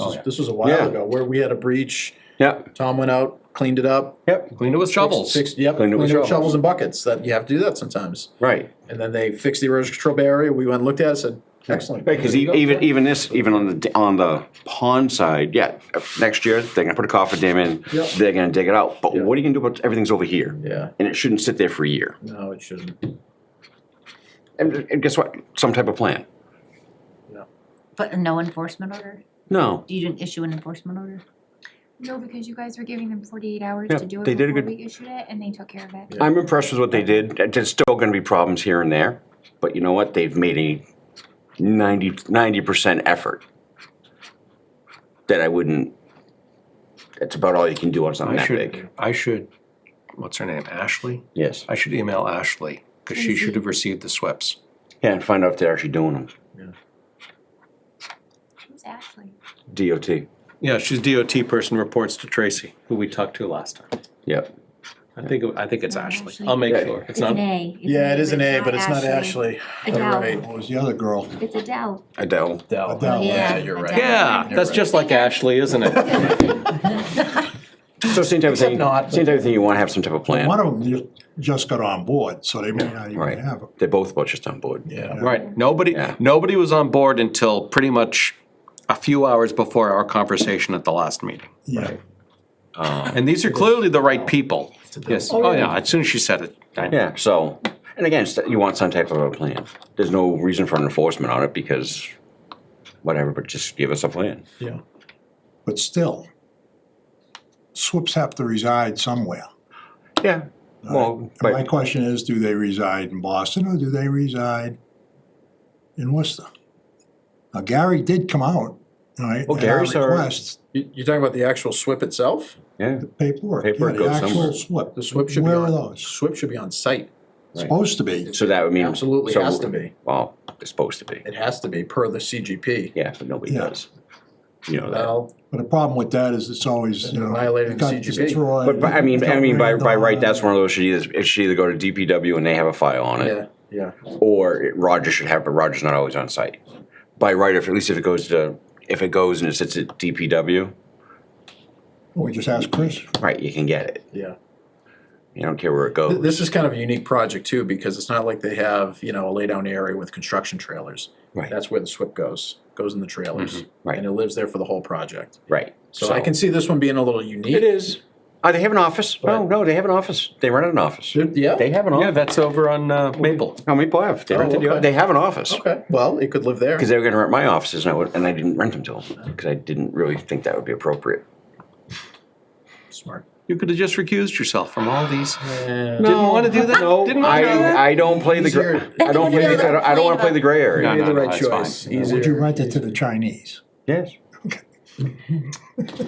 Oh, yeah. This was a while Yeah. ago, where we had a breach, Yeah, Tom went out, cleaned it up. yep, Cleaned it with shovels. Cleaned it Cleaned it with with shovels. shovels and buckets, that you have to do that sometimes. right. And then they fixed the erosion control barrier, we went and looked at it, said, excellent. Right, cause even on the pond side, yeah, next year, they're gonna put a coffer dam in, Yep. they're gonna dig it out, but Yeah. what are you gonna do about everything's over here? Yeah, And it shouldn't sit there for a year. no, it shouldn't. And guess what? Some type of plan. But no enforcement order? No, You didn't issue an enforcement order? No, because you guys were giving them 48 hours Yeah, to do it they did a before good- we issued it, and they took care of it. I'm impressed with what they did. There's still gonna be problems here and there, but you know what? They've made a 90% effort that I wouldn't It's about all you can do on something that big. I should, what's her name, Ashley? Yes. I should email Ashley, because she should have received the SWIPs. Yeah, and find out if they're actually doing them. Who's Ashley? DOT. Yeah, she's DOT person, reports to Tracy, who we talked to last time. Yep. I think it's not Ashley. Ashley. I'll make Yeah. sure. It's It's not, an A. Yeah, it is an A, but it's not Ashley. Ashley. You're Adele. right. What was the other girl? It's Adele. Adele. Adele. Adele. Yeah, you're right. yeah, You're that's right. just like Ashley, isn't it? So same type of thing, not, same type of thing, you wanna have some type of plan. One of them just got on board, so they may not even Right. have it. They're both about just on board. Yeah. Right, Yeah. nobody was on board until pretty much a few hours before our conversation at the last meeting. Yeah. And these are clearly the right people. Yes, oh yeah, as soon as she said it. Yeah, so, and again, you want some type of a plan. There's no reason for an enforcement on it because whatever, but just give us a plan. Yeah. But still, SWIPs have to reside somewhere. Yeah. Well, And my but, question is, do they reside in Boston or do they reside in Worcester? Now, Gary did come out, right? Well, at our Gary's our- request, You're talking about the actual SWIP itself? yeah, paperwork, Paperwork yeah, the goes actual somewhere. SWIP. The SWIP should be Where on. are those? SWIP should be on site. Supposed to be. so that would mean. Absolutely so- has to be. Well, it's supposed to be, It has to be per the CGP. yeah, but nobody Yeah. does. You know that. Well, But the problem with that is it's always, you know, Violating it got CGP. destroyed. But I mean, it got by right, rained that's on. one of those, it should either go to DPW and they have a file on it, yeah. or Roger should have, but Roger's not always on site. By right, if, at least if it goes and it sits at DPW, We just asked Chris. right, you can get it. Yeah. You don't care where it goes. This is kind of a unique project too, because it's not like they have, a laydown area with construction trailers. Right. That's where the SWIP goes in the trailers. Right. And it lives there for the whole project. Right. So I can see this one being a little unique. It is. They have an office. No, they have an office. They rent an office. Yeah. They have an Yeah, office. that's over on Maple. How many people have? They Oh, rented the, okay. they have an office. Okay, well, it could live there. Because they were gonna rent my offices and I didn't rent them to them, because I didn't really think that would be appropriate. Smart. You could have just recused yourself from all these. Yeah. Didn't want to do that? No, Didn't want to do that? I don't play the, I don't play the, I don't wanna play the gray area. No, You made the right that's fine. choice. Would you Easier. rent it to the Chinese? Yes.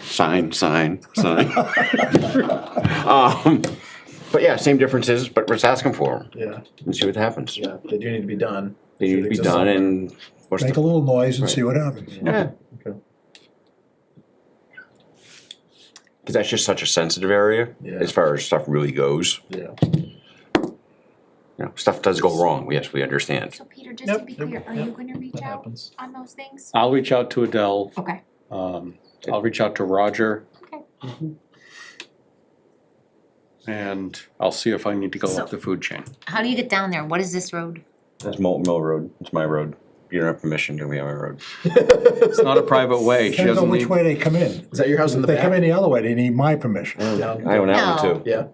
Sign. But yeah, same differences, but let's ask them for them Yeah, and see what happens. yeah, they do need to be done. They need to be done and what's Make a the, little noise and see what happens. yeah. Okay. Cause that's just such a sensitive area Yeah. as far as stuff really goes. Yeah. You know, stuff does go wrong, yes, we understand. So Peter, just to Yep, be yep, clear, are yep. you gonna reach That out happens. on those things? I'll reach out to Adele. Okay. I'll reach out to Roger. Okay. And I'll see if I need to go up the food chain. How do you get down there? What is this road? That's Molten Mill Road, it's my road. You don't have permission to be on my road. It's not a private way. She Depends on doesn't which need. way they come in. Is that your house in If the they come back? in the other way, they need my permission. Yeah. I own that one No. too. Yeah.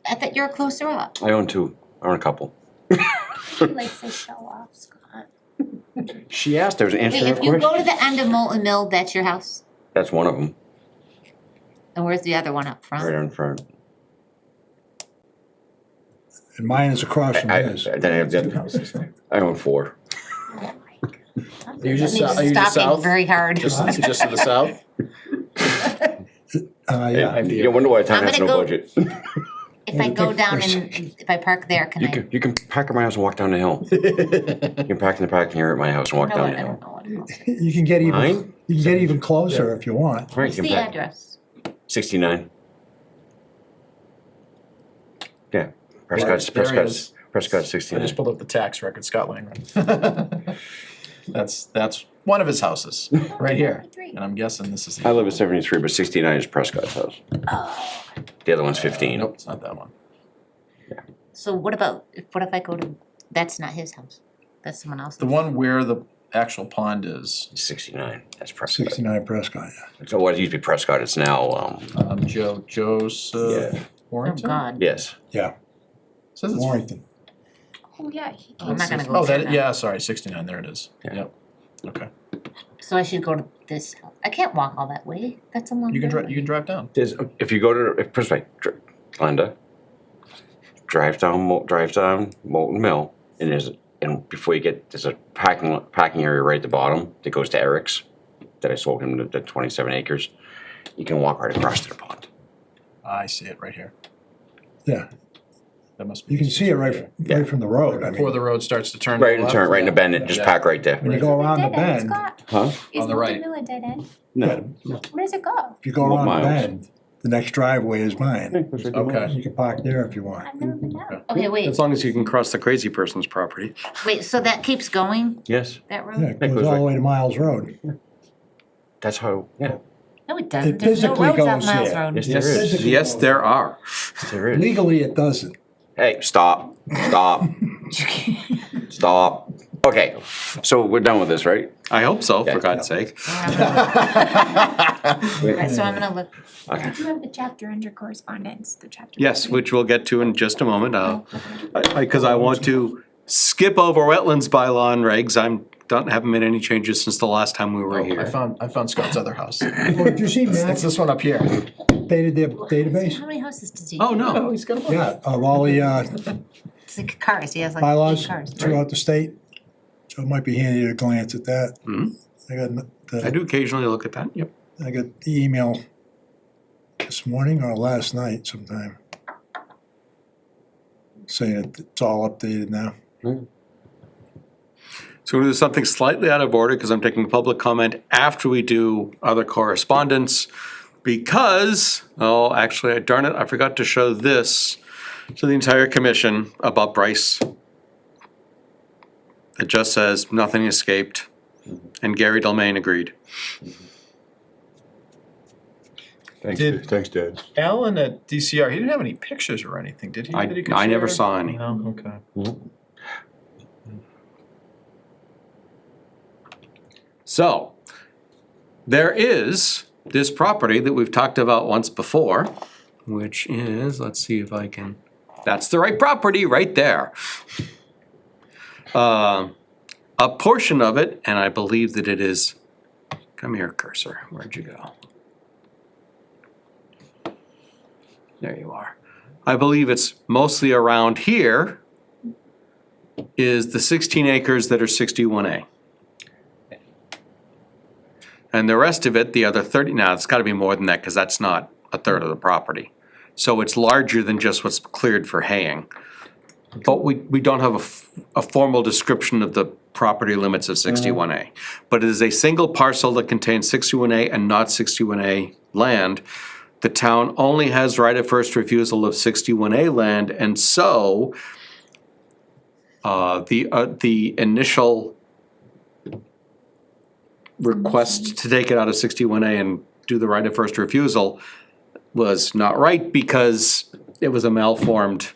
I thought you were closer up. I own two, I own a couple. He likes to show off, Scott. She asked, there was an answer Wait, to her if you go question. to the end of Molten Mill, that's your house? That's one of them, And where's the other one up right front? in front. And mine is across from his. Then I have Two that, houses. I own four. Are you just, That are means you just stopping south? very hard. Just to the south? Yeah. You don't wonder why town I'm has gonna no go- budget. If I go down and, if I park there, can I? You can park at my house and walk down the hill. You can park in the parking area at my house and walk No, down I the hill. don't know what else. You can get even, Mine? you can get even closer if you want. Right, What's you the can park. address? 69. Yeah, There he is. Prescott's I 69. just pulled up the tax record, Scott Langren. That's one of his houses, right here. And I'm guessing this is. I live at 73, but 69 is Prescott's house. The other one's 15. Nope, it's not that one. So what about, what if I go to, that's not his house, that's someone else's? The one where the actual pond is, 69, that's Prescott. 69 Prescott, yeah. So what used to be Prescott, it's now, Joseph yeah, Oh, Warrington? God. yes. Yeah, Says it's. Warrington. Oh, yeah, he I'm came. not gonna go Oh, there that, then. yeah, sorry, 69, there it is. Yeah. Yep. Okay. So I should go to this house. I can't walk all that way, that's a long You can way. drive, you can drive down. There's, if you go to, first of all, Glenda, drive down Molten Mill, and before you get, there's a packing area right at the bottom that goes to Eric's, that I sold him the 27 acres. you can walk right across to the pond. I see it right here. Yeah, That must be. you can see it right from the road, I Before mean. the road starts to turn. Right, to and left. turn right in the bend and just Yeah. park right there. When you go around the Dead end, bend, Scott? Huh? Is On the right. Woodland Mill a dead end? No. Where does it go? if you go What around the miles? bend, the next driveway is mine. Okay. You can park there if you want. I've never been down. Okay, wait, As long as you can cross the crazy person's property. wait, so that keeps going, Yes, that Yeah, road? it goes all the way to Miles Road. that's how, yeah, No, it doesn't, It there's no physically roads off goes Miles there. Road. yes, there is. Physically Yes, goes there are. There is. Legally, it doesn't. Hey, stop. Stop. Okay, so we're done with this, right? I hope so, Yeah. for God's sake. Alright, so I'm gonna look, Okay. You have the chapter under correspondence, the chapter. Yes, which we'll get to in just a moment, because I want to skip over wetlands bylaw and regs. Haven't made any changes since the last time we were I here. found Scott's other house. Oh, did you see It's Max this one up here. updated their database? how many houses does he? Oh, no. He's got a bunch. Yeah, of all the It's like cars, he has like bylaws 8 cars. throughout the state. So it might be handy to glance at that. Mhm. I got I do occasionally look at that, yep. I got the email this morning or last night sometime saying that it's all updated now. So we're gonna do something slightly out of order, because I'm taking public comment after we do other correspondence. Because, oh, actually, darn it, I forgot to show this to the entire commission about Brice. It just says, nothing escaped, and Gary Delmain agreed. Thanks, Did- thanks, Dad. Alan at DCR, he didn't have any pictures or anything, did he? that he could I never share? saw any. No, okay. So, there is this property that we've talked about once before, which is, let's see if I can, that's the right property right there. A portion of it, and I believe that it is, come here cursor, where'd you go? There you are. I believe it's mostly around here is the 16 acres that are 61A. And the rest of it, the other 30, now it's gotta be more than that, cause that's not a third of the property. So it's larger than just what's cleared for haying. But we don't have a formal description of the property limits of 61A. But it is a single parcel that contains 61A and not 61A land. The town only has right of first refusal of 61A land, and so the initial request to take it out of 61A and do the right of first refusal was not right because it was a malformed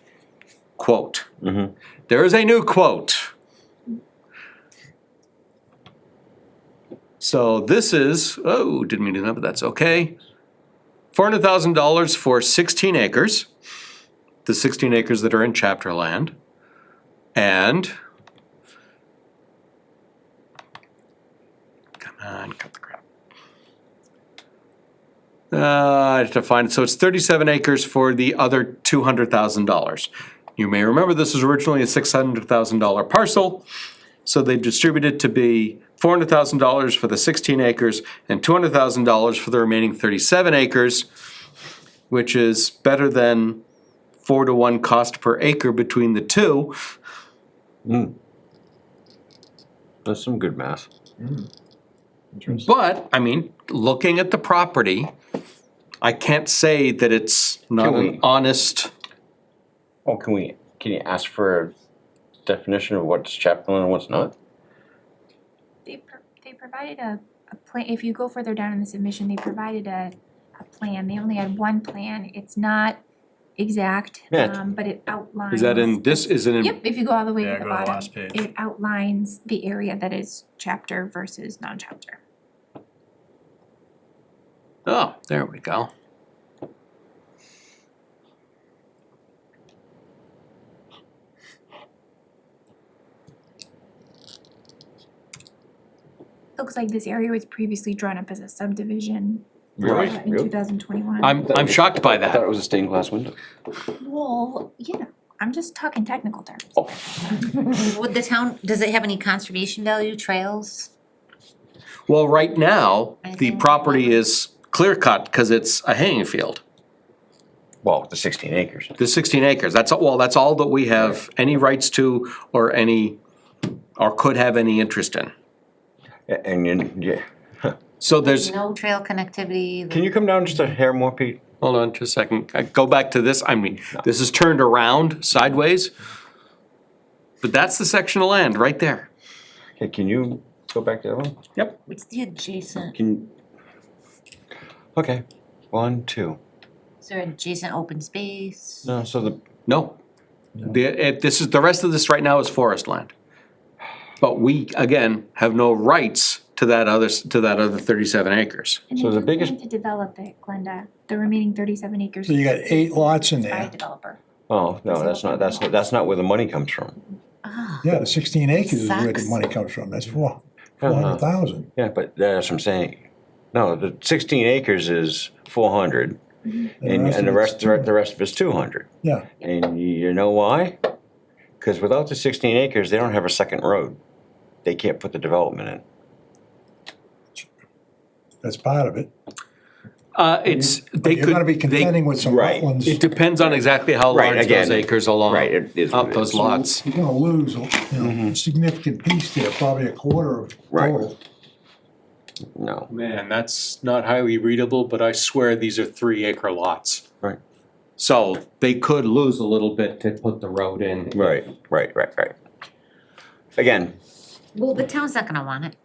quote. There is a new quote. So this is, oh, didn't mean to do that, but that's okay. $400,000 for 16 acres, the 16 acres that are in chapter land. And, come on, cut the crap. I have to find it, so it's 37 acres for the other $200,000. You may remember this was originally a $600,000 parcel, so they distributed to be $400,000 for the 16 acres and $200,000 for the remaining 37 acres, which is better than 4-to-1 cost per acre between the two. That's some good math. But, I mean, looking at the property, I can't say that it's not Can we- an honest. Oh, can you ask for a definition of what's chapter land and what's not? They provided a plan, if you go further down in the submission, they provided a plan, they only had one plan, it's not exact, Yeah. but it outlines. Is that in this, is it in? Yep, if you go all the way Yeah, to the go to the bottom, last page. it outlines the area that is chapter versus non-chapter. Oh, there we go. Looks like this area was previously drawn up as a subdivision Right. in 2021. I'm shocked by I thought that. it was a stained glass window. Well, yeah, I'm just talking technical terms. Would the town, does it have any conservation value, trails? Well, right now, the Anything? property is clear cut because it's a haying field. Well, the 16 acres. The 16 acres, that's all that we have any rights to or could have any interest in. And So there's, No trail connectivity. can you come down just a hair more, Pete? hold on just a second, go back to this, this is turned around sideways. But that's the section of land right there. Okay, can you go back to the other one? Yep. What's the adjacent, Okay, 1, 2. is there adjacent open space? No, so No. The rest of this right now is forest land. But we, again, have no rights to that other 37 acres. And So if the you're biggest- going to develop it, Glenda, the remaining 37 acres. So you got 8 lots in By a there. developer. oh, no, that's not where the money comes from. Ah, Yeah, the 16 acres is where the Sucks. money comes from. That's 400,000. Yeah, but that's what I'm saying. No, the 16 acres is 400, and the rest of it's 200. Yeah, And you know why? Because without the 16 acres, they don't have a second road. They can't put the development in. that's part of it. It's, But they you're gonna be could, contending with some Right. wetlands. it depends on exactly how Right, large again, those acres along, Right, it is what up it those is. lots. You're gonna lose, a significant piece there, probably a quarter of Right. total. No, Man, that's not highly readable, but I swear these are 3-acre lots. right, So they could lose a little bit to put the road in. right. Again, well, the town's not gonna want it.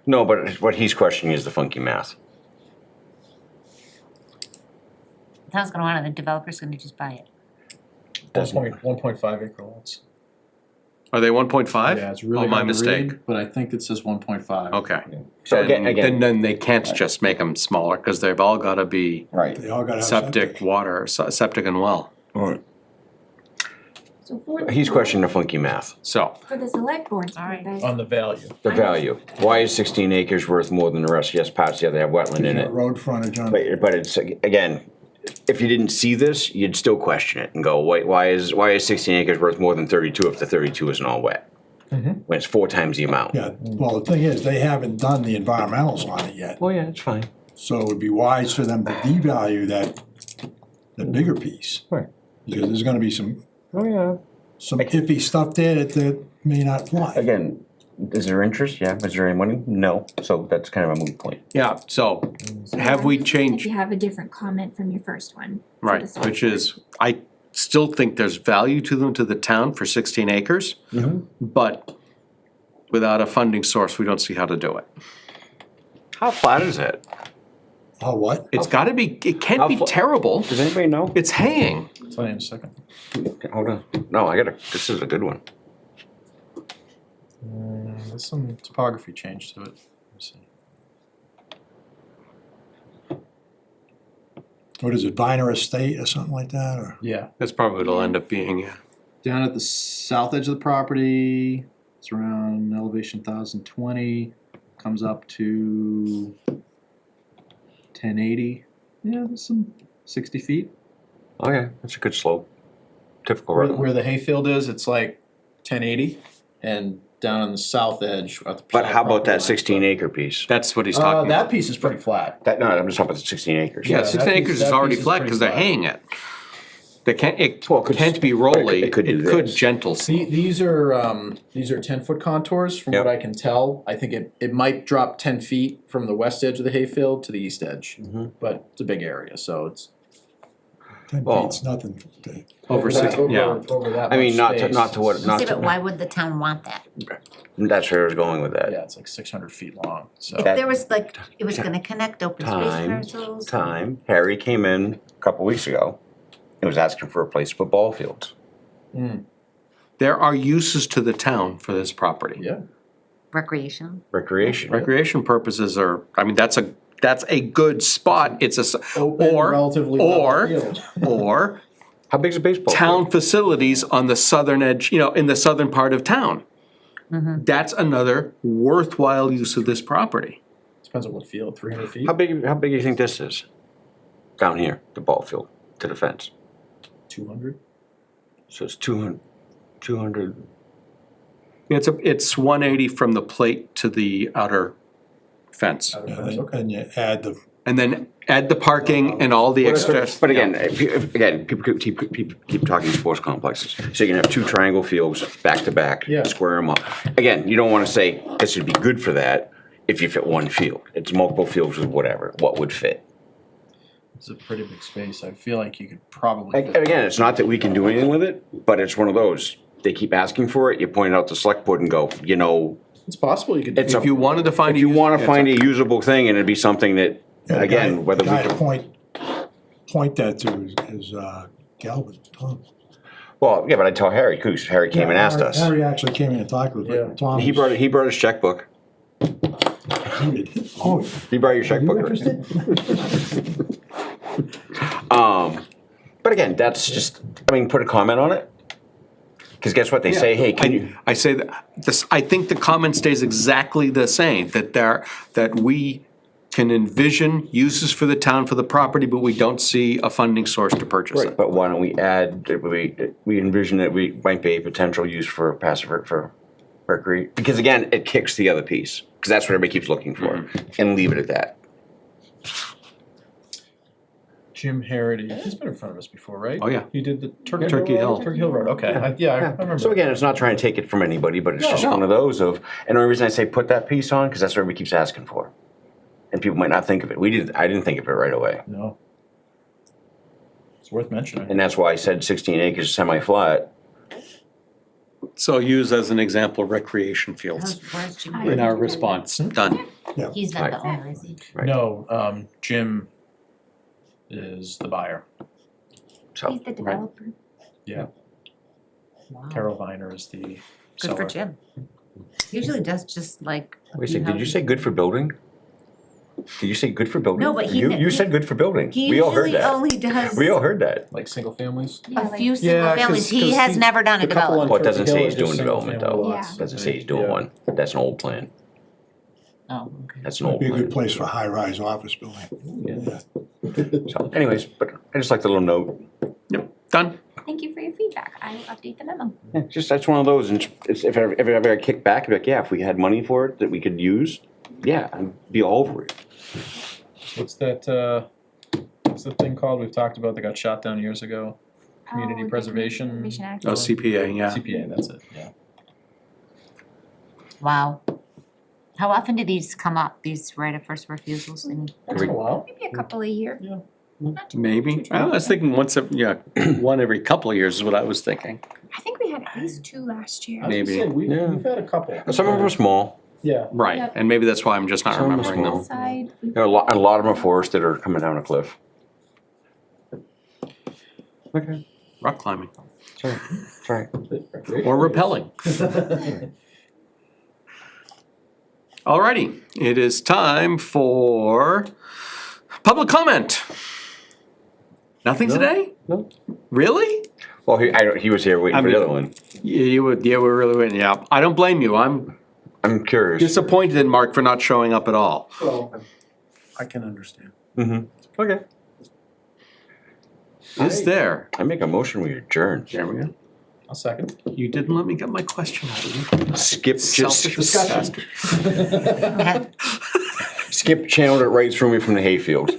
no, but what he's questioning is the funky math. The town's gonna want it, the developer's gonna just buy it. 1.5 acre lots. Are they 1.5? Yeah, it's really Oh, my hard to mistake. read, but I think it says 1.5. Okay. So Then they can't just make them smaller, because they've all gotta be Right. They all gotta have septic, water, septic and well. So for He's questioning the funky math, So, For the select board's Alright. purpose, On the value. the value. Why is 16 acres worth more than the rest? Yes, parts of the other have wetland in it. Road frontage on it. But it's, again, if you didn't see this, you'd still question it and go, wait, why is 16 acres worth more than 32 if the 32 isn't all wet? When it's 4 times the amount. Yeah, well, the thing is, they haven't done the environmentals on it yet. Oh, yeah, it's fine. So it would be wise for them to devalue the bigger piece. Right. Because there's gonna be some Oh, yeah. iffy stuff there that may not fly. Again, is there interest? Yeah. Is there any money? No. So that's kind of a moot point. yeah, so so have I'm we just wondering if changed, you have a different comment from your first one. for the right, select which board. is, I still think there's value to them, to the town for 16 acres. But without a funding source, we don't see how to do it. How flat is it? Oh, what? It's gotta be, it can't be How terrible. Does anybody know? It's haying. I'll tell you in a second. Hold on. No, this is a good one. There's some topography change to it. Let me see. What is it, Viner Estate or something like that, or? Yeah. That's probably what it'll end up being, yeah. Down at the south edge of the property, it's around elevation 1020, comes up to 1080. Yeah, there's some 60 feet. Oh, yeah, that's a good slope. Typical Where, road. where the hayfield is, it's like 1080, and down on the south edge at the. But south how about property that line, 16 acre piece? That's what he's talking that about. piece is pretty flat. No, I'm just talking about the 16 acres. Yeah, Yeah, 16 that piece- acres is that already piece is flat pretty because they're flat. haying it. They can't, it Well, it could- can't be right, rolly, it could do it could this. gentle. These are 10-foot contours from what Yep. I can tell. I think it might drop 10 feet from the west edge of the hayfield to the east edge. But it's a big area, so it's 10 Well- feet's nothing. Over that- 60, yeah. over that I mean, much not to space. See, but why would the town want that? That's where I was going with that. Yeah, it's like 600 feet long, so. If That- there was like, it was gonna connect open space parcels. Time. Harry came in a couple weeks ago and was asking for a place to put ball fields. There are uses to the town for this property. Yeah. Recreation. Recreation. Recreation purposes are, I mean, that's a good spot, it's a, Open, or, relatively level or, field. or How big's a baseball town field? facilities on the southern edge, in the southern part of town. That's another worthwhile use of this property. Depends on what field, 300 feet? How big do you think this is? Down here, the ball field to the fence. 200? So it's 200. It's 180 from the plate to the outer fence. Out of Yeah, fence, okay. And you add the And then add the parking and all the extra. But again, people keep talking sports complexes. So you can have 2 triangle fields back to back, Yeah. square them up. Again, you don't wanna say this would be good for that if you fit one field. It's multiple fields with whatever, what would fit. It's a pretty big space. I feel like you could probably. And again, it's not that we can do anything with it, but it's one of those, they keep asking for it, you point it out to select board and go, you know, It's possible you could. it's If you wanted to find. if you wanna find a usable thing and it'd be something that, Yeah, the again, guy- whether the guy we. to point that to is Galvin, Tom. Well, yeah, but I tell Harry, because Harry came and asked us. Harry actually came in and talked with Yeah. me. Tom. He brought his checkbook. He did. Oh, You brought your you checkbook. interested? But again, that's just, I mean, put a comment on it. Cause guess what, they say, hey, can you, I say that, this, I think the comment stays exactly the same, that we can envision uses for the town for the property, but we don't see a funding source to purchase right, it. but why don't we add, we envision that we might be a potential use for passive, for recreate, because again, it kicks the other piece. Cause that's what everybody keeps looking for, and leave it at that. Jim Harity, he's been in front of us before, right? Oh, yeah. He did the Turkey Hill. Turkey Hill Road, okay, I remember. So again, it's not trying to take it from anybody, but it's just No. one of those of, and the only reason I say put that piece on, cause that's what everybody keeps asking for. And people might not think of it, I didn't think of it right away. No. It's worth mentioning. And that's why I said 16 acres semi-flat. So use as an example recreation fields Where's Jim? in our response, done. He's not the owner, is he? Right. No, Jim is the buyer. So, He's the developer. Yeah, Wow. Carol Viner is the Good seller. for Jim. Usually does just like. a wait a few second, did you houses. say good for building? Did you say good for building? No, but he- You said good for building. He We all heard usually that. only does We all heard that. Like single families? Yeah, a like- few single families. He has never done a the couple on development. Well, it doesn't Turkey say Hill he's are just doing development, single-family though. lots. Doesn't say he's doing Yeah. one. That's an old plan. Oh, okay. That's an Might old be a good plan. place for a high-rise office building. So anyways, but I just like the little note. Yep, done. Thank you for your feedback. I will update the memo. Yeah, just, that's one of those, and it's, if I ever kick back, I'd be like, yeah, if we had money for it that we could use, yeah, I'd be all over it. What's that, what's the thing called we've talked about that got shot down years ago? Community Oh, the Preservation. Preservation Act. Oh, CPA, yeah. CPA, that's it, yeah. Wow. How often do these come up, these right of first refusals? And Once in a while. Maybe a couple a year. Maybe. I was thinking once, one every couple of years is what I was thinking. I think we had at least 2 last year. I was gonna Maybe. say, we've Yeah. had a couple. Some of them are small. Yeah. Right, Yep. and maybe that's why I'm just not Some are remembering small. them. Side. There are a lot of them are forested or coming down a cliff. Okay, Rock climbing sorry. or rappelling. Alrighty, it is time for public comment. Nothing today? No. Really? Well, he was here waiting I for the mean- other one. Yeah, we're really waiting, yeah. I don't blame you, I'm I'm curious. disappointed in Mark for not showing up at all. Well, I can understand. Mm-hmm. Okay. Is there? I make a motion, we adjourn. There we go. I'll second. You didn't let me get my question out. Skip, Selfish just, bastard. Skip channeled it right through me from the hayfield.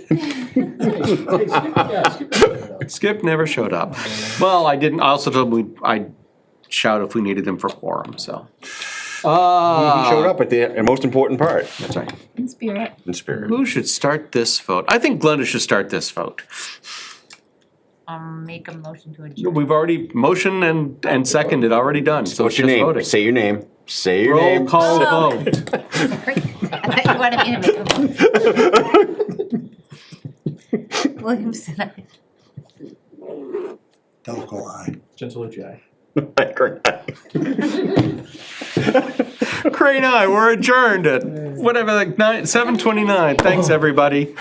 Skip never showed up. Well, I didn't, I also told him I'd shout if we needed him for quorum, so. He showed up at the most important part, That's right. In spirit. in spirit. Who should start this vote? I think Glenda should start this vote. make a motion to adjourn. We've already, motion and seconded, already done, so it's What's your just name? voting. Say your name. Say your Roll name. call Oh. vote. I thought you wanted me to make a motion. Williamson, aye. Delco, aye. Gentle J. Crane, aye, we're adjourned at whatever, like 7:29. Thanks, everybody.